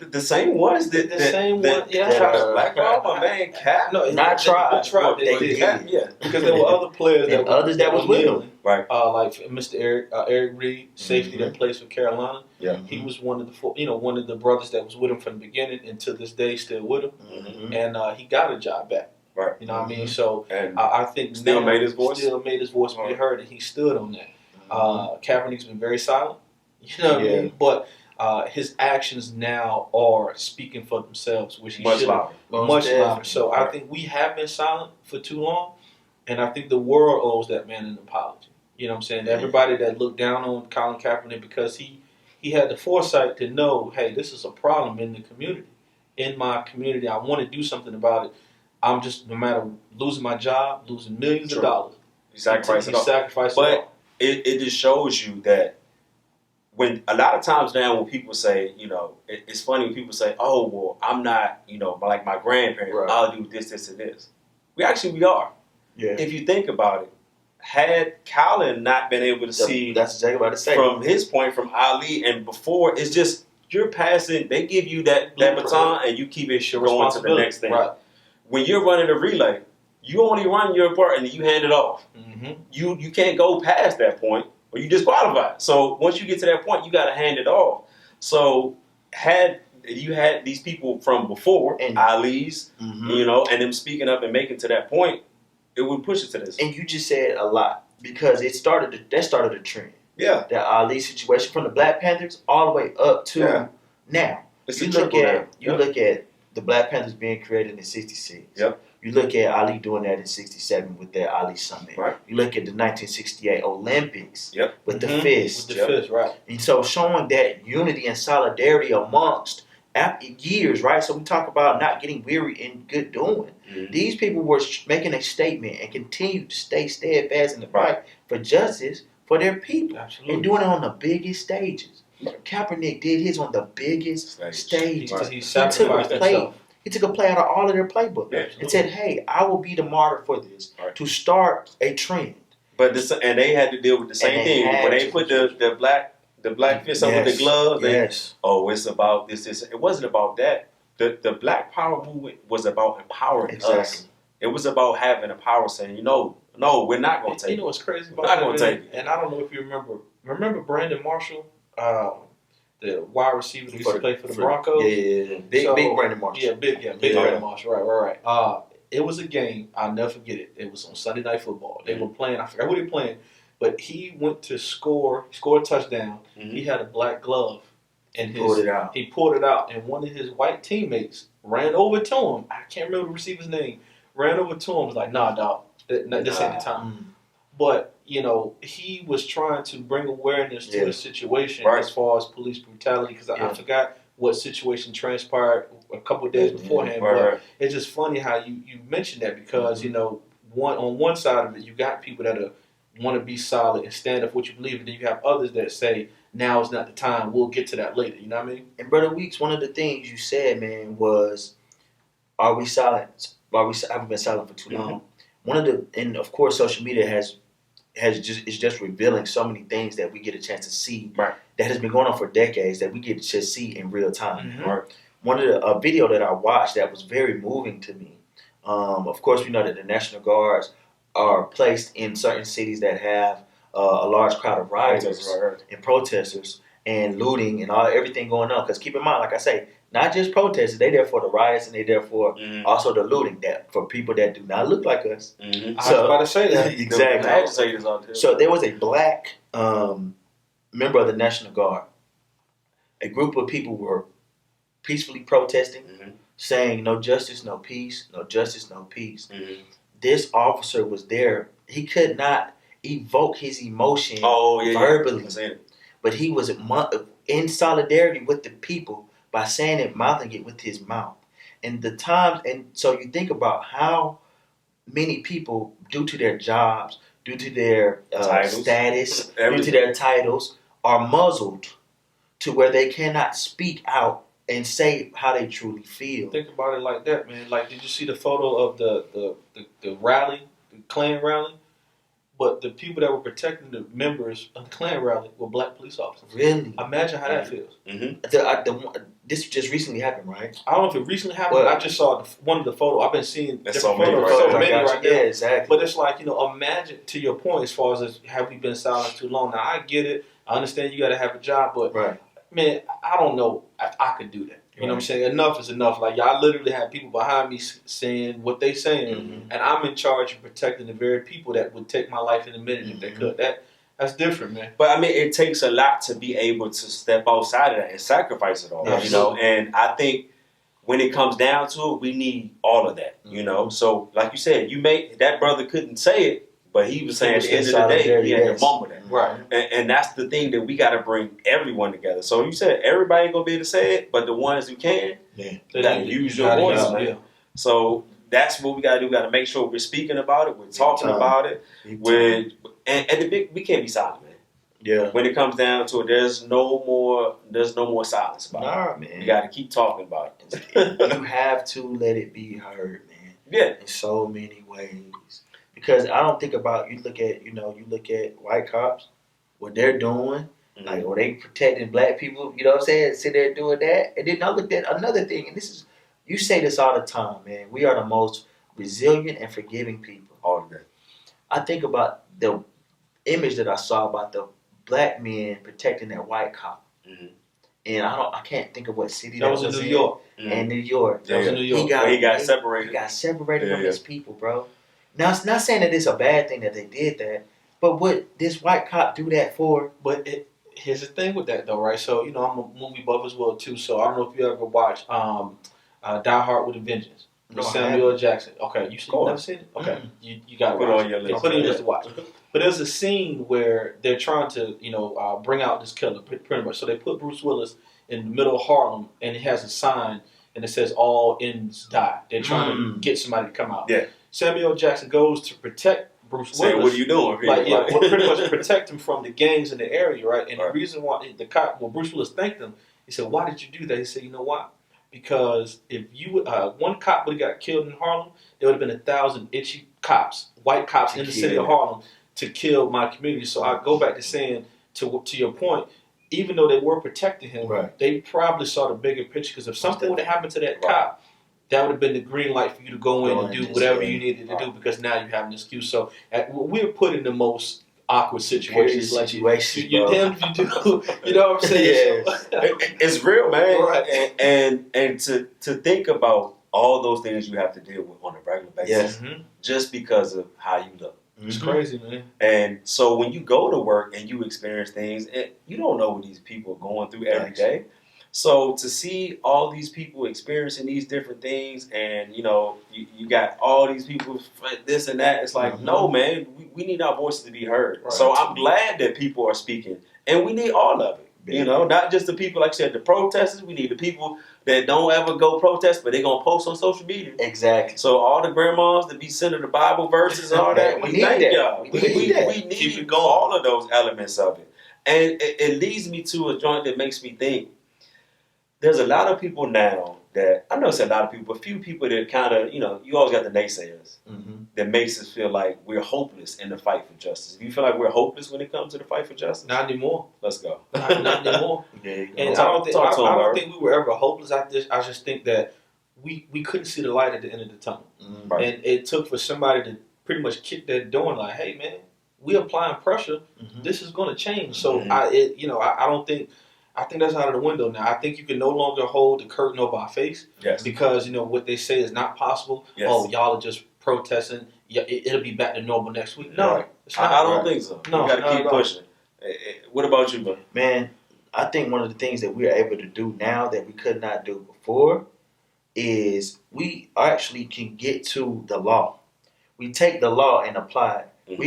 the same ones that tried to blackball my man Cap. No, not tried. They did. Because there were other players that was with him. Right. Like Mr. Eric Reed, safety that plays for Carolina. Yeah. He was one of the brothers that was with him from the beginning, and to this day still with him. Mm-hmm. And he got a job back. Right. You know what I mean? So I think still made his voice be heard, and he stood on that. Kaepernick's been very silent. You know what I mean? But his actions now are speaking for themselves, which he should have much louder. So I think we have been silent for too long, and I think the world owes that man an apology. You know what I'm saying? Mm-hmm. Everybody that looked down on Colin Kaepernick because he had the foresight to know, hey, this is a problem in the community. In my community, I want to do something about it. I'm just, no matter losing my job, losing millions of dollars. He sacrificed it all. But it just shows you that when a lot of times now when people say, it's funny when people say, oh, well, I'm not, like my grandparents, I'll do this, this, and this. We are. Yeah. If you think about it, had Colin not been able to see that's exactly what I say. From his point, from Ali, and before, it's just you're passing, they give you that baton and you keep it going to the next thing. Right. When you're running a relay, you only run your part and you hand it off. Mm-hmm. You can't go past that point or you disqualify. So once you get to that point, you got to hand it off. So had you had these people from before, and Ali's, and them speaking up and making to that point, it would push it to this. And you just said a lot because that started a trend. Yeah. The Ali situation from the Black Panthers all the way up to now. You look at the Black Panthers being created in '66. Yep. You look at Ali doing that in '67 with that Ali Summit. Right. You look at the 1968 Olympics with the fist. With the fist, right. And so showing that unity and solidarity amongst years, right? So we talk about not getting weary in good doing. Mm-hmm. These people were making a statement and continue to stay steadfast in the fight for justice for their people. Absolutely. And doing it on the biggest stages. Kaepernick did his on the biggest stage. He took a play out of all of their playbook and said, "Hey, I will be the martyr for this to start a trend." But and they had to deal with the same thing when they put the black fist on with the gloves. Yes. And, it's about this. It wasn't about that. the Black Power movement was about empowering us. It was about having a power saying, no, we're not going to take it. You know what's crazy about we're not going to take it. And I don't know if you remember Brandon Marshall, the wide receiver that used to play for the Broncos? Yeah. Big Brandon Marshall. Big Brandon Marshall. Right. It was a game, I'll never forget it. It was on Sunday Night Football. They were playing, I forgot who they were playing, but he went to scored a touchdown. He had a black glove. And he pulled it out, and one of his white teammates ran over to him. I can't remember the receiver's name. Ran over to him, was like, "Nah, dog, this ain't the time." But he was trying to bring awareness to the situation as far as police brutality. Because I forgot what situation transpired a couple of days beforehand. But it's just funny how you mentioned that because on one side of it, you got people that want to be solid and stand up for what you believe, and then you have others that say, now is not the time. We'll get to that later. You know what I mean? And Brother Weeks, one of the things you said, man, was, are we silent? Have we been silent for too long? And of course, social media is just revealing so many things that we get a chance to see that has been going on for decades that we get to see in real time. One of a video that I watched that was very moving to me. Of course, we know that the National Guards are placed in certain cities that have a large crowd of rioters and protesters and looting and everything going on. Because keep in mind, like I say, not just protesters, they there for the riots and they there for also the looting that for people that do not look like us. I was about to say that. Exactly. So there was a black member of the National Guard. A group of people were peacefully protesting, saying no justice, no peace, no justice, no peace. This officer was there. He could not evoke his emotion verbally, but he was in solidarity with the people by saying it, mouthing it with his mouth. And so you think about how many people, due to their jobs, due to their status, due to their titles, are muzzled to where they cannot speak out and say how they truly feel. Think about it like that, man. Like, did you see the photo of the rally, the Klan rally? But the people that were protecting the members of the Klan rally were black police officers. Really? Imagine how that feels. This just recently happened, right? I don't know if it recently happened. I just saw one of the photos. I've been seeing different photos. So many right now. Yeah, exactly. But it's like, imagine, to your point, as far as have we been silent too long? Now, I get it. I understand you got to have a job. But, man, I don't know if I could do that. You know what I'm saying? Enough is enough. Like, y'all literally have people behind me saying what they saying, and I'm in charge of protecting the very people that would take my life in a minute if they could. That's different, man. But I mean, it takes a lot to be able to step outside of that and sacrifice it all. And I think when it comes down to it, we need all of that. So like you said, that brother couldn't say it, but he was saying at the end of the day, he had to mumble that. Right. And that's the thing that we got to bring everyone together. So you said everybody ain't going to be able to say it, but the ones who can, they got to use your voice, man. So that's what we got to do. We got to make sure we're speaking about it. We're talking about it. We can't be silent, man. Yeah. When it comes down to it, there's no more silence about it. Man. You got to keep talking about it. You have to let it be heard, man. Yeah. In so many ways. Because I don't think about, you look at white cops, what they're doing, like, are they protecting black people, you know what I'm saying, sit there doing that. And then I looked at another thing, and you say this all the time, man, we are the most resilient and forgiving people. All of that. I think about the image that I saw about the black men protecting that white cop. And I can't think of what city that was in. New York. And New York. That was in New York. He got separated. He got separated from his people, bro. Now, it's not saying that it's a bad thing that they did that, but would this white cop do that for? But here's the thing with that, though, right? So, I'm a movie buff as well, too. So, I don't know if you ever watched Die Hard with a Vengeance with Samuel L. Jackson. Okay, you never seen it? Okay, you got to put watch on your list. Put it on your list to watch. But there's a scene where they're trying to, bring out this killer, pretty much. So they put Bruce Willis in the middle of Harlem, and it has a sign, and it says, "All ends die." They're trying to get somebody to come out. Yeah. Samuel Jackson goes to protect Bruce Willis. Saying, what are you doing? Pretty much protect him from the gangs in the area, right? And the reason why Bruce Willis thanked him, he said, "Why did you do that?" He said, "You know why? Because if one cop would have got killed in Harlem, there would have been 1,000 itchy cops, white cops in the city of Harlem to kill my community." So I go back to saying, to your point, even though they were protecting him, Right. they probably saw the bigger picture. Because if something would have happened to that cop, that would have been the green light for you to go in and do whatever you needed to do, because now you have an excuse. So we're put in the most awkward situations. Like you damn if you do. You know what I'm saying? Yeah. It's real, man. Right. And to think about all those things you have to deal with on a regular basis, just because of how you look. It's crazy, man. And so when you go to work and you experience things, you don't know what these people are going through every day. So to see all these people experiencing these different things, and you got all these people this and that, it's like, no, man, we need our voices to be heard. Right. So I'm glad that people are speaking, and we need all of it. Not just the people, like I said, the protesters. We need the people that don't ever go protest, but they're going to post on social media. Exactly. So all the grandmas that be sending the Bible verses and all that, we thank y'all. We need all of those elements of it. And it leads me to a joint that makes me think. There's a lot of people now that, I know it's a lot of people, but few people that kind of, you always got the naysayers that makes us feel like we're hopeless in the fight for justice. Do you feel like we're hopeless when it comes to the fight for justice? Not anymore. Let's go. Not anymore. And I don't think we were ever hopeless. I just think that we couldn't see the light at the end of the tunnel. Right. And it took for somebody to pretty much kick that door and like, hey, man, we're applying pressure. This is going to change. So I think that's out of the window now. I think you can no longer hold the curtain over our face because, what they say is not possible. Yes. Oh, y'all are just protesting. It'll be back to normal next week. No, I don't think so. No, you got to keep pushing. What about you, man? I think one of the things that we're able to do now that we could not do before is we actually can get to the law. We take the law and apply it.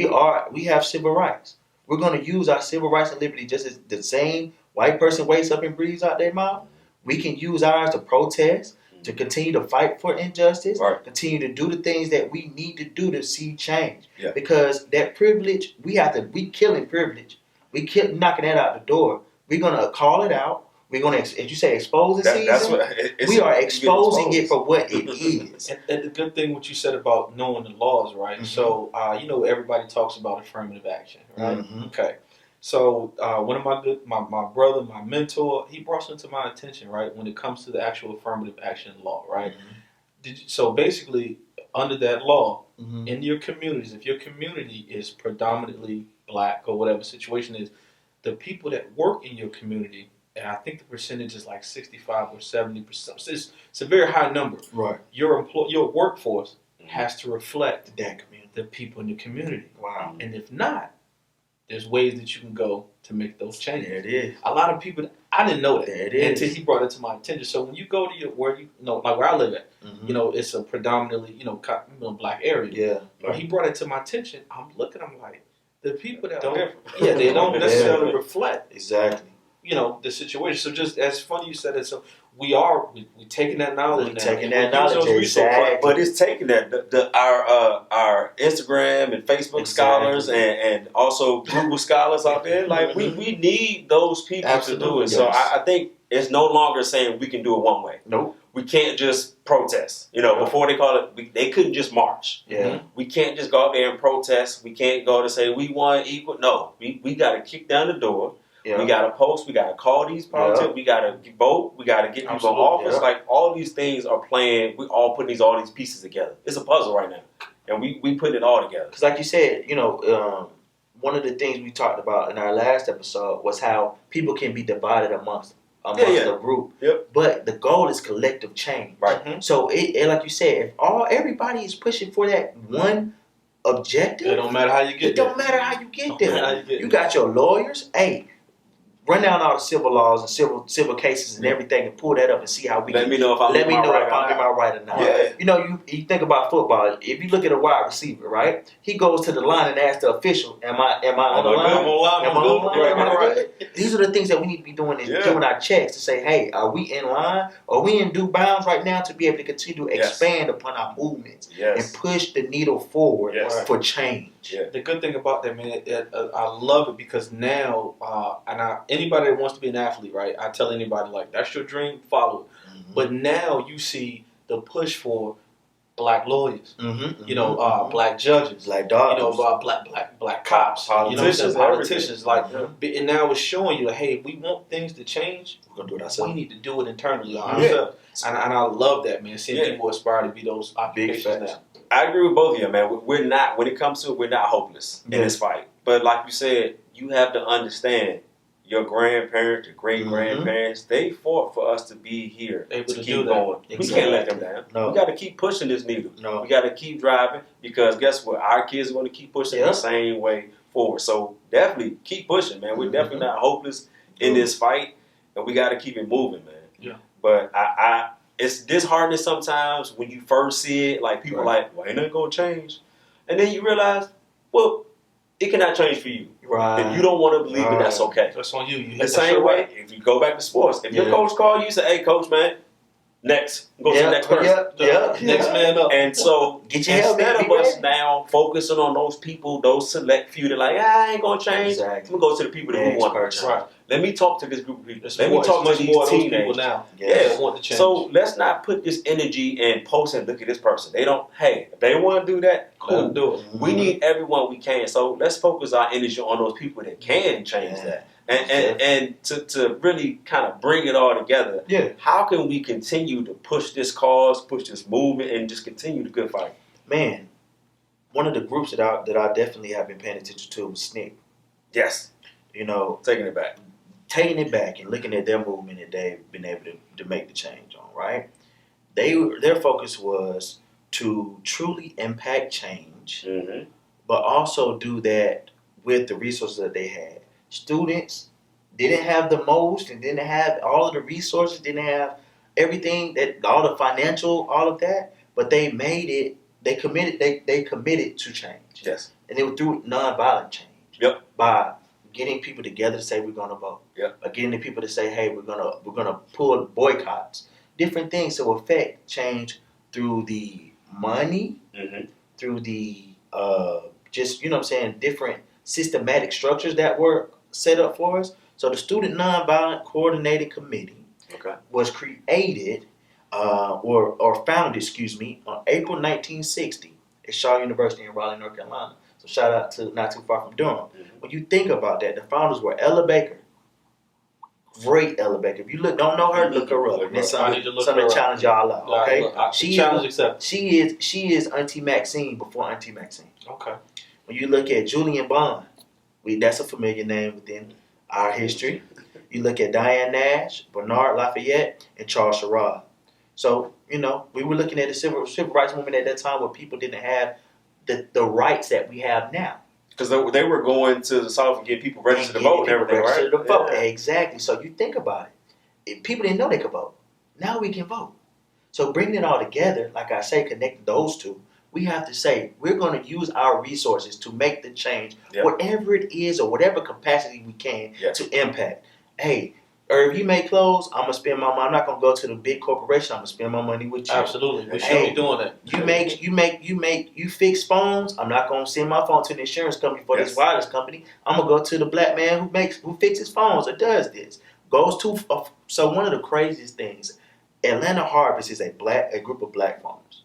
We have civil rights. We're going to use our civil rights and liberty just as the same white person wakes up and breathes out their mouth. We can use ours to protest, to continue to fight for injustice, continue to do the things that we need to do to see change. Yeah. Because that privilege, we killing privilege. We keep knocking that out the door. We're going to call it out. We're going to, as you say, expose the season. We are exposing it for what it is. And the good thing what you said about knowing the laws, right? So, everybody talks about affirmative action, right? Okay. So one of my brother, my mentor, he brought something to my attention, right, when it comes to the actual affirmative action law, right? So basically, under that law, in your communities, if your community is predominantly black or whatever the situation is, the people that work in your community, and I think the percentage is like 65 or 70%. It's a very high number. Right. Your workforce has to reflect that community, the people in the community. Wow. And if not, there's ways that you can go to make those changes. There it is. A lot of people, I didn't know that until he brought it to my attention. So when you go to like where I live at, it's a predominantly, black area. Yeah. When he brought it to my attention, I'm looking, I'm like, the people that they don't necessarily reflect. Exactly. The situation. So just as funny you said it. So we taking that knowledge now. Taking that knowledge, exactly. But it's taking that our Instagram and Facebook scholars and also Google scholars out there. Like we need those people to do it. Yes. So I think it's no longer saying we can do it one way. Nope. We can't just protest. Before they call it, they couldn't just march. Yeah. We can't just go out there and protest. We can't go to say we want equal. No, we got to kick down the door. Yeah. We got to post. We got to call these politicians. Yeah. We got to vote. We got to get people in office. Yeah. Like all these things are playing. We all putting all these pieces together. It's a puzzle right now, and we put it all together. Because, like you said, one of the things we talked about in our last episode was how people can be divided amongst a group. Yep. But the goal is collective change. Right. So, like you said, if everybody is pushing for that one objective, it don't matter how you get there. It don't matter how you get there. You got your lawyers. Hey, run down all the civil laws and civil cases and everything and pull that up and see how we let me know if I'm in my right or not. Yeah. You think about football. If you look at a wide receiver, right? He goes to the line and asks the official, am I on the line? Am I on line? These are the things that we need to be doing is doing our checks to say, hey, are we in line? Are we in due bounds right now to be able to continue to expand upon our movements and push the needle forward for change? Yeah. The good thing about that, man, I love it because now, anybody that wants to be an athlete, right? I tell anybody, like, that's your dream, follow it. But now you see the push for black lawyers, black judges, black doctors, black cops, politicians, politicians. Like, and now it's showing you, hey, if we want things to change, we're gonna do it ourselves. We need to do it internally ourselves. And I love that, man. Seeing people aspire to be those occupations now. I agree with both of you, man. We're not, when it comes to it, we're not hopeless in this fight. But like you said, you have to understand your grandparents, your great-grandparents, they fought for us to be here, to keep going. Exactly. We can't let them down. No. We got to keep pushing this needle. No. We got to keep driving because guess what? Our kids are going to keep pushing the same way forward. So definitely keep pushing, man. We're definitely not hopeless in this fight, and we got to keep it moving, man. Yeah. But it's disheartening sometimes when you first see it. Like people are like, well, ain't nothing going to change. And then you realize, well, it cannot change for you. Right. If you don't want to believe it, that's okay. That's on you. The same way, if you go back to sports, if your coach call you, say, hey, coach, man, next. Go to the next person. Next man up. And so instead of us now focusing on those people, those select few that like, I ain't going to change, I'm going to go to the people that want to change. Right. Let me talk to this group of people. Let me talk to these teenagers now. Yeah. Want to change. So let's not put this energy and post and look at this person. They don't, hey, if they want to do that, cool. Do it. We need everyone we can. So let's focus our energy on those people that can change that. And to really kind of bring it all together, how can we continue to push this cause, push this movement, and just continue the good fight? Man, one of the groups that I definitely have been paying attention to was SNCC. Yes. Taking it back and looking at their movement that they've been able to make the change on, right? Their focus was to truly impact change, but also do that with the resources that they had. Students didn't have the most and didn't have all of the resources, didn't have everything, all the financial, all of that, but they made it, they committed to change. Yes. And it was through nonviolent change. Yep. By getting people together to say we're gonna vote. Yep. By getting the people to say, hey, we're gonna pull boycotts. Different things to affect change through the money, through the different systematic structures that were set up for us. So the Student Nonviolent Coordinating Committee was created or founded, on April 1960 at Shaw University in Raleigh, North Carolina. So shout out to not too far from Durham. When you think about that, the founders were Ella Baker. Great Ella Baker. If you don't know her, look her up. And that's something to challenge y'all out. Okay, she is Auntie Maxine before Auntie Maxine. Okay. When you look at Julian Bond, that's a familiar name within our history. You look at Diane Nash, Bernard Lafayette, and Charles Sherrod. So we were looking at the civil rights movement at that time where people didn't have the rights that we have now. Because they were going to the South and getting people registered to vote and everything, right? To vote. Yeah. Exactly. So you think about it. If people didn't know they could vote. Now we can vote. So bringing it all together, like I say, connecting those two, we have to say we're going to use our resources to make the change, whatever it is or whatever capacity we can to impact. Hey, or if you make clothes, I'm gonna spend my money. I'm not gonna go to the big corporation. I'm gonna spend my money with you. Absolutely, we should be doing that. You fix phones. I'm not gonna send my phone to the insurance company for this wireless company. I'm gonna go to the black man who fixes phones or does this. So one of the craziest things, Atlanta Harvest is a group of black farmers.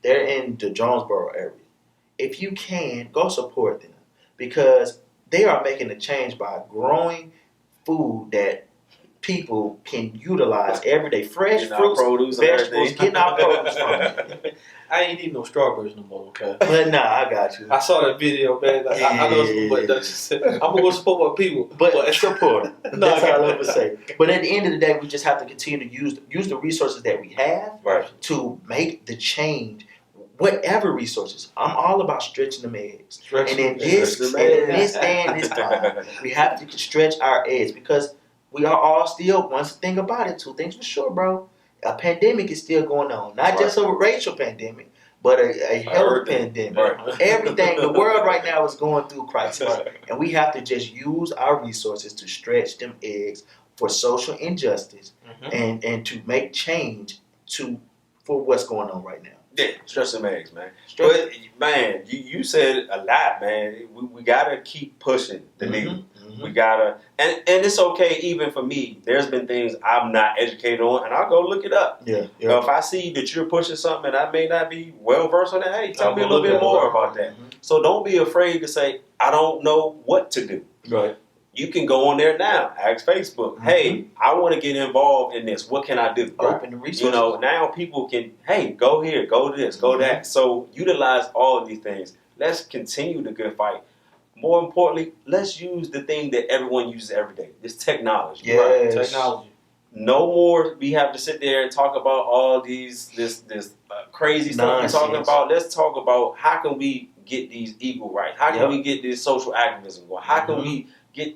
They're in the Jonesboro area. If you can, go support them because they are making a change by growing food that people can utilize every day. Fresh fruits, vegetables, getting our produce from it. I ain't eating no strawberries no more, okay? But nah, I got you. I saw that video, man. I know what that said. I'm going to support my people. But support. That's all I love to say. But at the end of the day, we just have to continue to use the resources that we have to make the change. Whatever resources. I'm all about stretching them eggs. And in this day and this time, we have to stretch our eggs because we are all still, one thing about it, two things for sure, bro. A pandemic is still going on. Not just a racial pandemic, but a health pandemic. Right. Everything, the world right now is going through crisis. And we have to just use our resources to stretch them eggs for social injustice and to make change for what's going on right now. Yeah, stretch some eggs, man. But man, you said a lot, man. We gotta keep pushing the needle. We gotta, and it's okay even for me. There's been things I'm not educated on, and I'll go look it up. Yeah. Now, if I see that you're pushing something and I may not be well versed on that, hey, tell me a little bit more about that. So don't be afraid to say, I don't know what to do. Right. You can go on there now, ask Facebook, hey, I want to get involved in this. What can I do? Open the resources. You know, now people can, hey, go here, go this, go that. So utilize all of these things. Let's continue the good fight. More importantly, let's use the thing that everyone uses every day. This technology. Yes. Right? Technology. No more we have to sit there and talk about all this crazy stuff we're talking about. Let's talk about how can we get these equal rights? How can we get this social activism going? How can we get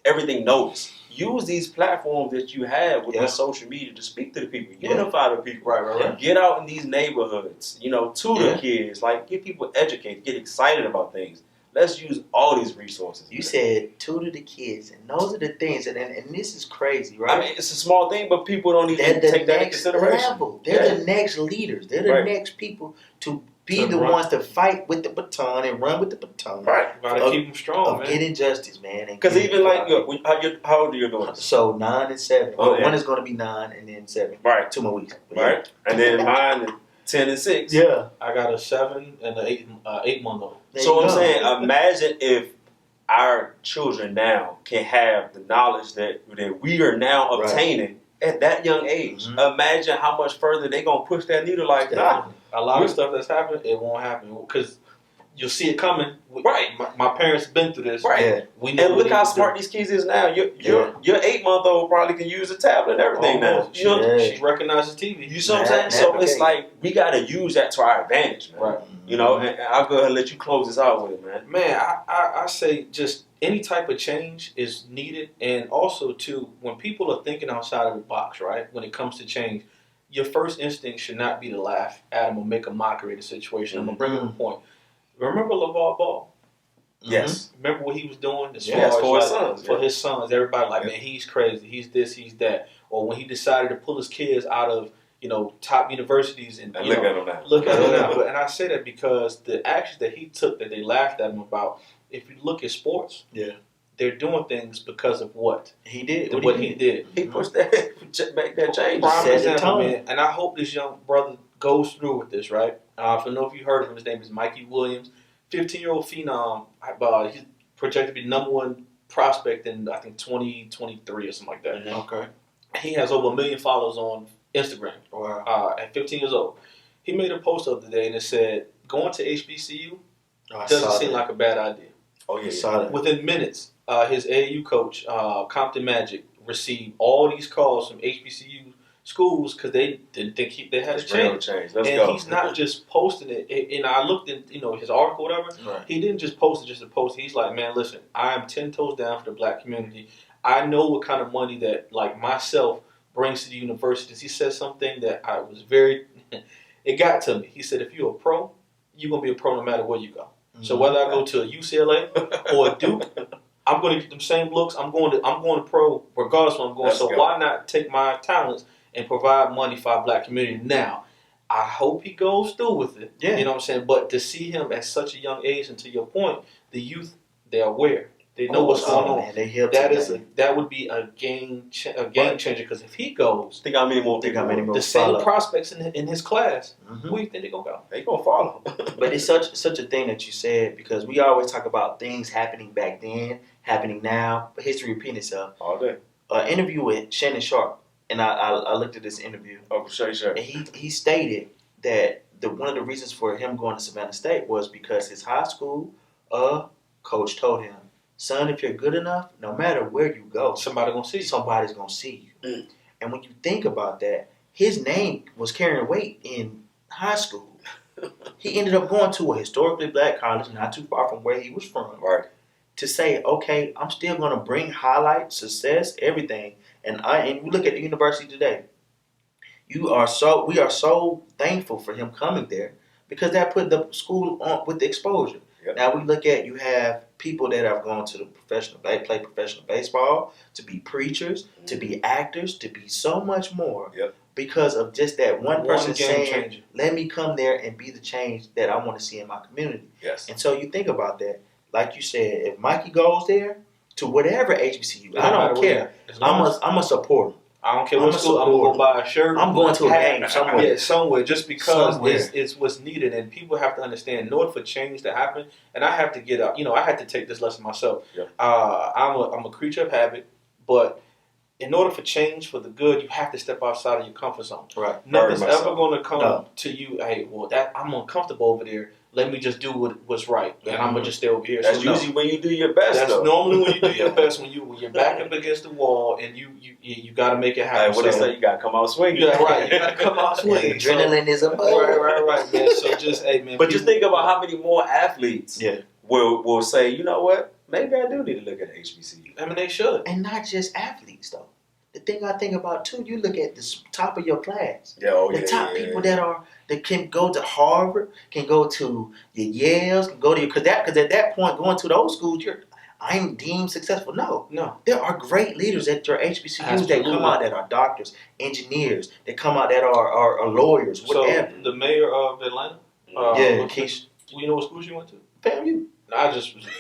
everything noticed? Use these platforms that you have with this social media to speak to the people, unify the people. Right. Get out in these neighborhoods, tutor kids, like get people educated, get excited about things. Let's use all these resources. You said tutor the kids, and those are the things, and this is crazy, right? I mean, it's a small thing, but people don't even take that into consideration. Level. They're the next leaders. They're the next people to be the ones to fight with the baton and run with the baton. Right. Gotta keep them strong, man. Getting justice, man. Because even like, how old are your daughters? So 9 and 7. One is going to be 9 and then 7. Right. 2 more weeks. Right. And then mine 10 and 6. Yeah. I got a 7 and an 8-month-old. So I'm saying, imagine if our children now can have the knowledge that we are now obtaining at that young age. Imagine how much further they're going to push that needle like that. A lot of stuff that's happened, it won't happen because you'll see it coming. Right. My parents have been through this. Right. Yeah. We know and look how smart these kids is now. Your 8-month-old probably can use a tablet and everything now. She recognizes TV. You see what I'm saying? So it's like we got to use that to our advantage, man. Right. And I'll go ahead and let you close this out with it, man. Man, I say just any type of change is needed. And also, too, when people are thinking outside of the box, right, when it comes to change, your first instinct should not be to laugh at them or make a mockery of the situation. I'm going to bring up a point. Remember LeVar Ball? Yes. Remember what he was doing? For his sons. For his sons. Everybody man, he's crazy. He's this, he's that. Or when he decided to pull his kids out of, top universities. And look at him now. Look at him now. And I say that because the actions that he took that they laughed at him about, if you look at sports, they're doing things because of what? He did. What he did. He pushed that, make that change. Prime example, man. And I hope this young brother goes through with this, right? I don't know if you heard of him. His name is Mikey Williams. 15-year-old phenom. He's projected to be number 1 prospect in, I think, 2023 or something like that. Okay. He has over 1 million followers on Instagram. Wow. At 15 years old. He made a post the other day and it said, going to HBCU doesn't seem like a bad idea. Oh, yeah. Within minutes, his AAU coach, Compton Magic, received all these calls from HBCU schools because they didn't think they had a change. Let's and go. He's not just posting it. And I looked at his article, whatever. Right. He didn't just post it just to post. He's like, man, listen, I am 10 toes down for the black community. I know what kind of money that like myself brings to the universities. He said something that I was it got to me. He said, if you're a pro, you're gonna be a pro no matter where you go. So whether I go to a UCLA or a Duke, I'm going to get them same looks. I'm going to pro regardless where I'm going. Why not take my talents and provide money for our black community now? I hope he goes through with it. Yeah. You know what I'm saying? But to see him at such a young age, and to your point, the youth, they're aware. They know what's going on. Man, that would be a game changer because if he goes, think how many more the same prospects in his class, where do you think they're gonna go? They gonna follow. But it's such a thing that you said because we always talk about things happening back then, happening now, but history repeating itself. All day. Interview with Shannon Sharp, and I looked at this interview. Oh, sure. And he stated that one of the reasons for him going to Savannah State was because his high school coach told him, son, if you're good enough, no matter where you go, somebody's gonna see you. And when you think about that, his name was carrying weight in high school. He ended up going to a historically black college, not too far from where he was from, right? To say, okay, I'm still going to bring highlight, success, everything. And you look at the university today. We are so thankful for him coming there because that put the school on with the exposure. Yep. Now we look at, you have people that have gone to play professional baseball, to be preachers, to be actors, to be so much more. Yep. because of just that one person saying, changer. let me come there and be the change that I want to see in my community. Yes. And so you think about that. Like you said, if Mikey goes there to whatever HBCU, I don't care. I'm a supporter. I don't care what school. I'm going to go buy a shirt. I'm going to a game somewhere. Yeah, somewhere. Just because it's what's needed. And people have to understand, in order for change to happen, and I have to get up. I had to take this lesson myself. Yeah. I'm a creature of habit, but in order for change for the good, you have to step outside of your comfort zone. Right. Nothing's ever going to come to you, hey, well, I'm uncomfortable over there. Let me just do what's right, and I'm gonna just stay over here. That's usually when you do your best. That's normally when you do your best, when you're back up against the wall, and you got to make it happen. What they say, you got to come out swinging. Yeah, right. You got to come out swinging. Adrenaline is a right, man. So just, hey, man. But just think about how many more athletes will say, you know what? Maybe I do need to look at HBCU. I mean, they should. And not just athletes, though. The thing I think about, too, you look at the top of your class. The top people that can go to Harvard, can go to your Yales, can go to your... Because at that point, going to those schools, I'm deemed successful. No. There are great leaders at your HBCUs that come out that are doctors, engineers, that come out that are lawyers, whatever. So, the mayor of Atlanta? Keisha. You know what school she went to? FAMU. I just, of course.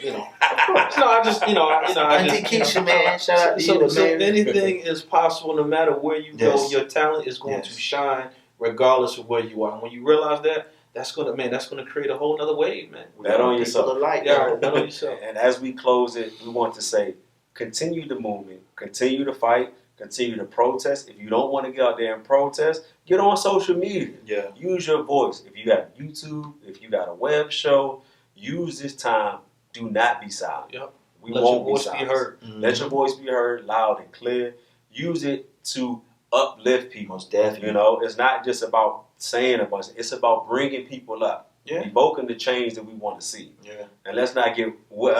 Auntie Keisha, man, shout out to you. So anything is possible, no matter where you go. Your talent is going to shine, regardless of where you are. And when you realize that, that's gonna create a whole other wave, man. Bet on yourself. Bet on yourself. And as we close it, we want to say, continue the movement, continue to fight, continue to protest. If you don't want to get out there and protest, get on social media. Yeah. Use your voice. If you got YouTube, if you got a web show, use this time. Do not be silent. Yep. Let your voice be heard. Mm-hmm. Let your voice be heard loud and clear. Use it to uplift people. Most definitely. It's not just about saying a bunch. It's about bringing people up. Yeah. Evoking the change that we want to see. Yeah. And let's not get weary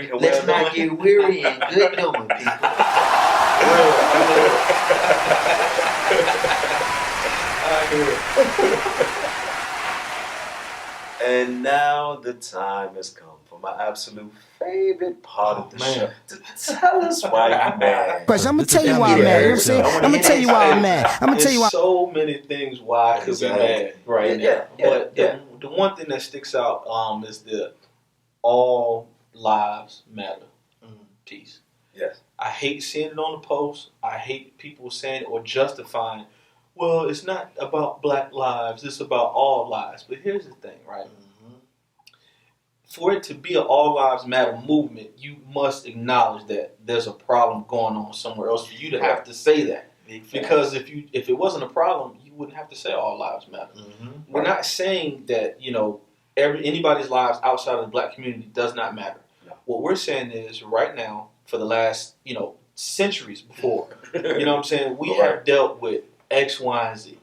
and let's not get weary and good doing, people. I hear it. And now the time has come for my absolute favorite part of the show. Tell us why you're mad. But I'm going to tell you why I'm mad. You know what I'm saying? I'm going to tell you why I'm mad. I'm going to tell you why. There's so many things why I could be mad right now. But the one thing that sticks out is the all lives matter piece. Yes. I hate seeing it on the post. I hate people saying or justifying, well, it's not about black lives, it's about all lives. But here's the thing, right? Mm-hmm. For it to be an all lives matter movement, you must acknowledge that there's a problem going on somewhere else for you to have to say that. Because if it wasn't a problem, you wouldn't have to say all lives matter. Mm-hmm. We're not saying that, anybody's lives outside of the black community does not matter. No. What we're saying is right now, for the last, centuries before, you know what I'm saying, we have dealt with X, Y, and Z.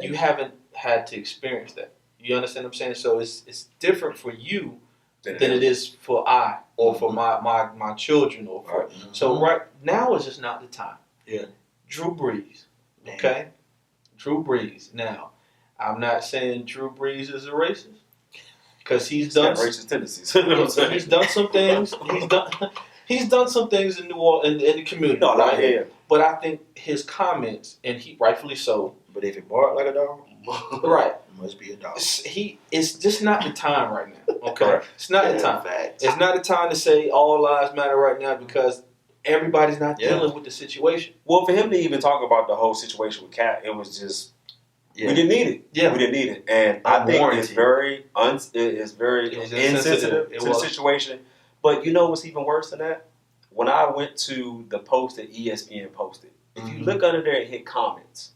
You haven't had to experience that. You understand what I'm saying? So it's different for you than it is for I or for my children or for. Mm-hmm. So right now is just not the time. Yeah. Drew Brees, okay? Drew Brees. Now, I'm not saying Drew Brees is a racist because he's done racist tendencies. He's done some things. He's done some things in New Orleans in the community. No, right? Yeah. But I think his comments, and he rightfully so. But if it barked like a dog, right, it must be a dog. It's just not the time right now. Okay, right. It's not the time. It's not the time to say all lives matter right now because everybody's not dealing with the situation. Well, for him to even talk about the whole situation with Cat, it was just we didn't need it. Yeah, we didn't need it, and I think it's very insensitive to the situation. But you know what's even worse than that? When I went to the post that ESPN posted, if you look under there and hit comments,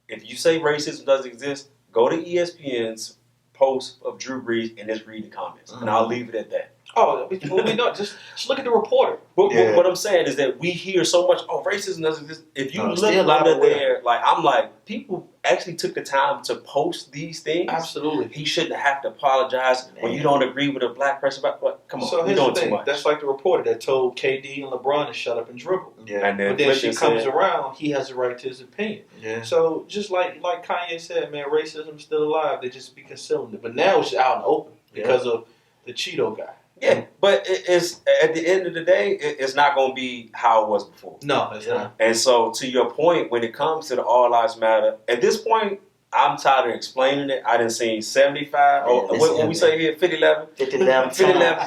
if you say racism doesn't exist, go to ESPN's post of Drew Brees and just read the comments, and I'll leave it at that. Oh, we don't just look at the reporter. But what I'm saying is that we hear so much, racism doesn't exist. If you look under there, I'm like, people actually took the time to post these things. Absolutely. He shouldn't have to apologize when you don't agree with a black person. Come on, you're doing too much. That's like the reporter that told KD and LeBron to shut up and dribble. Yeah. And then she comes around, he has a right to his opinion. Yeah. So just like Kanye said, man, racism is still alive. They just be concealing it. But now it's out in the open because of the Cheeto guy. Yeah, but it's at the end of the day, it's not going to be how it was before. No, it's not. And so, to your point, when it comes to the All Lives Matter, at this point, I'm tired of explaining it. I done seen 75, or what we say here, 50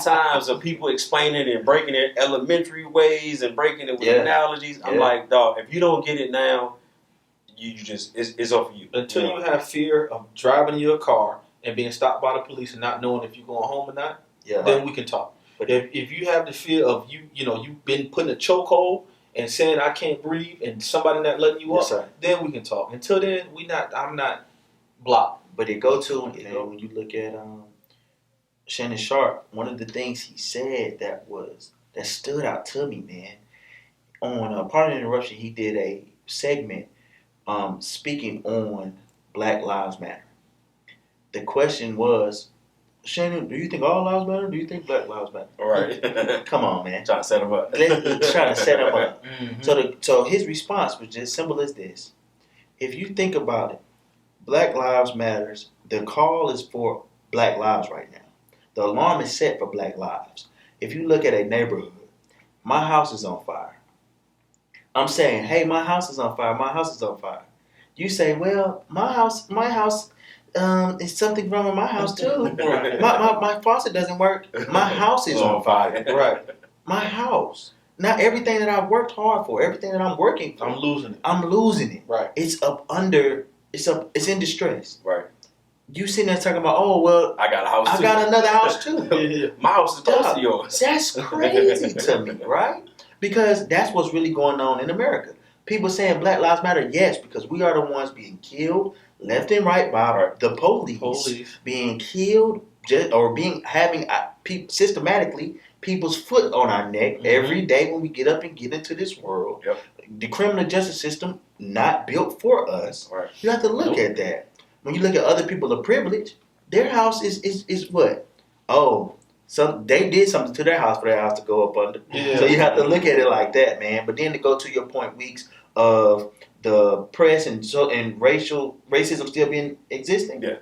times of people explaining it and breaking it elementary ways and breaking it with analogies. I'm like, dog, if you don't get it now, you just, it's up for you. Until you have fear of driving your car and being stopped by the police and not knowing if you're going home or not, then we can talk. But if you have the fear of you've been put in a chokehold and saying I can't breathe and somebody not letting you up, then we can talk. Until then, I'm not blocked. But it go to when you look at Shannon Sharp, one of the things he said that stood out to me, man. On Pardon the Interruption, he did a segment speaking on Black Lives Matter. The question was, Shannon, do you think all lives matter? Or do you think Black lives matter? All right. Come on, man. Trying to set him up. Let's try to set him up. Mm-hmm. So his response was just simple as this. If you think about it, Black Lives Matters, the call is for Black lives right now. The alarm is set for Black lives. If you look at a neighborhood, my house is on fire. I'm saying, hey, my house is on fire. My house is on fire. You say, well, my house, is something wrong with my house too. My faucet doesn't work. My house is on fire. Right. My house. Not everything that I've worked hard for, everything that I'm working for. I'm losing it. I'm losing it. Right. It's it's in distress. Right. You sitting there talking about, oh well, I got a house too. I got another house too. My house is close to yours. That's crazy to me, right? Because that's what's really going on in America. People saying Black Lives Matter, yes, because we are the ones being killed left and right by the police. Being killed or having systematically people's foot on our neck every day when we get up and get into this world. Yep. The criminal justice system not built for us. Right. You have to look at that. When you look at other people of privilege, their house is what? Oh, they did something to their house for their house to go up under. Yeah. So you have to look at it like that, man. But then to go to your point, Weeks, of the press and racism still being existing. Yeah.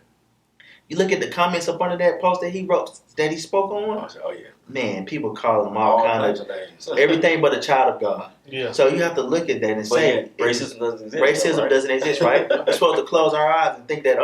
You look at the comments up under that post that he wrote, that he spoke on. Oh yeah. Man, people call him all kinds of names. everything but a child of God. Yeah. So you have to look at that and say racism doesn't exist. Racism doesn't exist, right? We're supposed to close our eyes and think that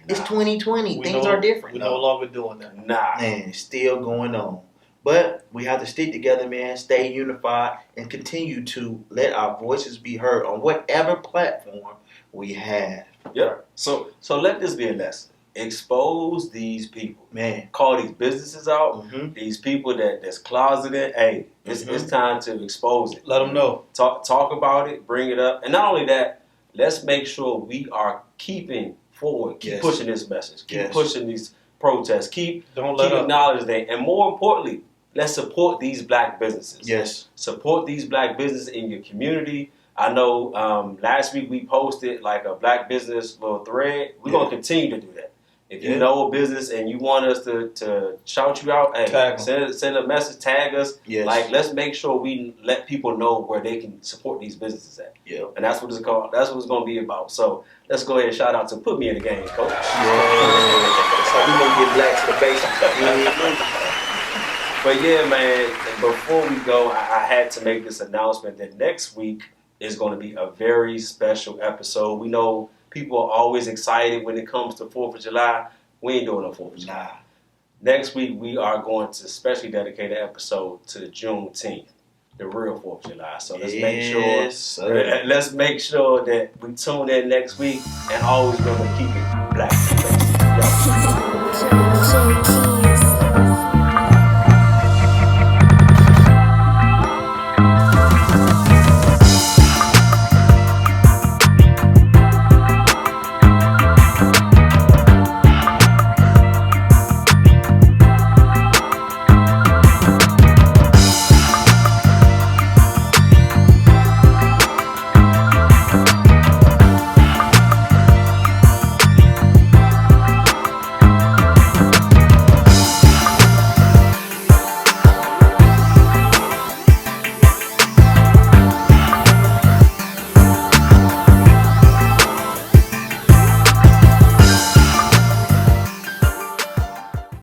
it's 2020, things are different. We're no longer doing that. Nah. Man, it's still going on. But we have to stick together, man, stay unified, and continue to let our voices be heard on whatever platform we have. Yeah. So let this be a lesson. Expose these people. Man. Call these businesses out. Mm-hmm. These people that's closeted. Hey, it's time to expose it. Let them know. Talk about it. Bring it up. And not only that, let's make sure we are keeping forward. Keep pushing this message. Keep pushing these protests. Keep acknowledging that. And more importantly, let's support these black businesses. Yes. Support these black businesses in your community. I know last week we posted like a black business little thread. We're going to continue to do that. If you know a business and you want us to shout you out, hey, send a message, tag us. Yes. Like, let's make sure we let people know where they can support these businesses at. Yeah. And that's what it's called. That's what it's going to be about. So let's go ahead and shout out to Put Me in the Game, Coach. Yeah. So we're going to get black to the basics. But yeah, man, before we go, I had to make this announcement that next week is going to be a very special episode. We know people are always excited when it comes to 4th of July. We ain't doing no 4th of July. Next week, we are going to specially dedicate an episode to Juneteenth, the real 4th of July. So let's make sure that we tune in next week and always going to keep it black.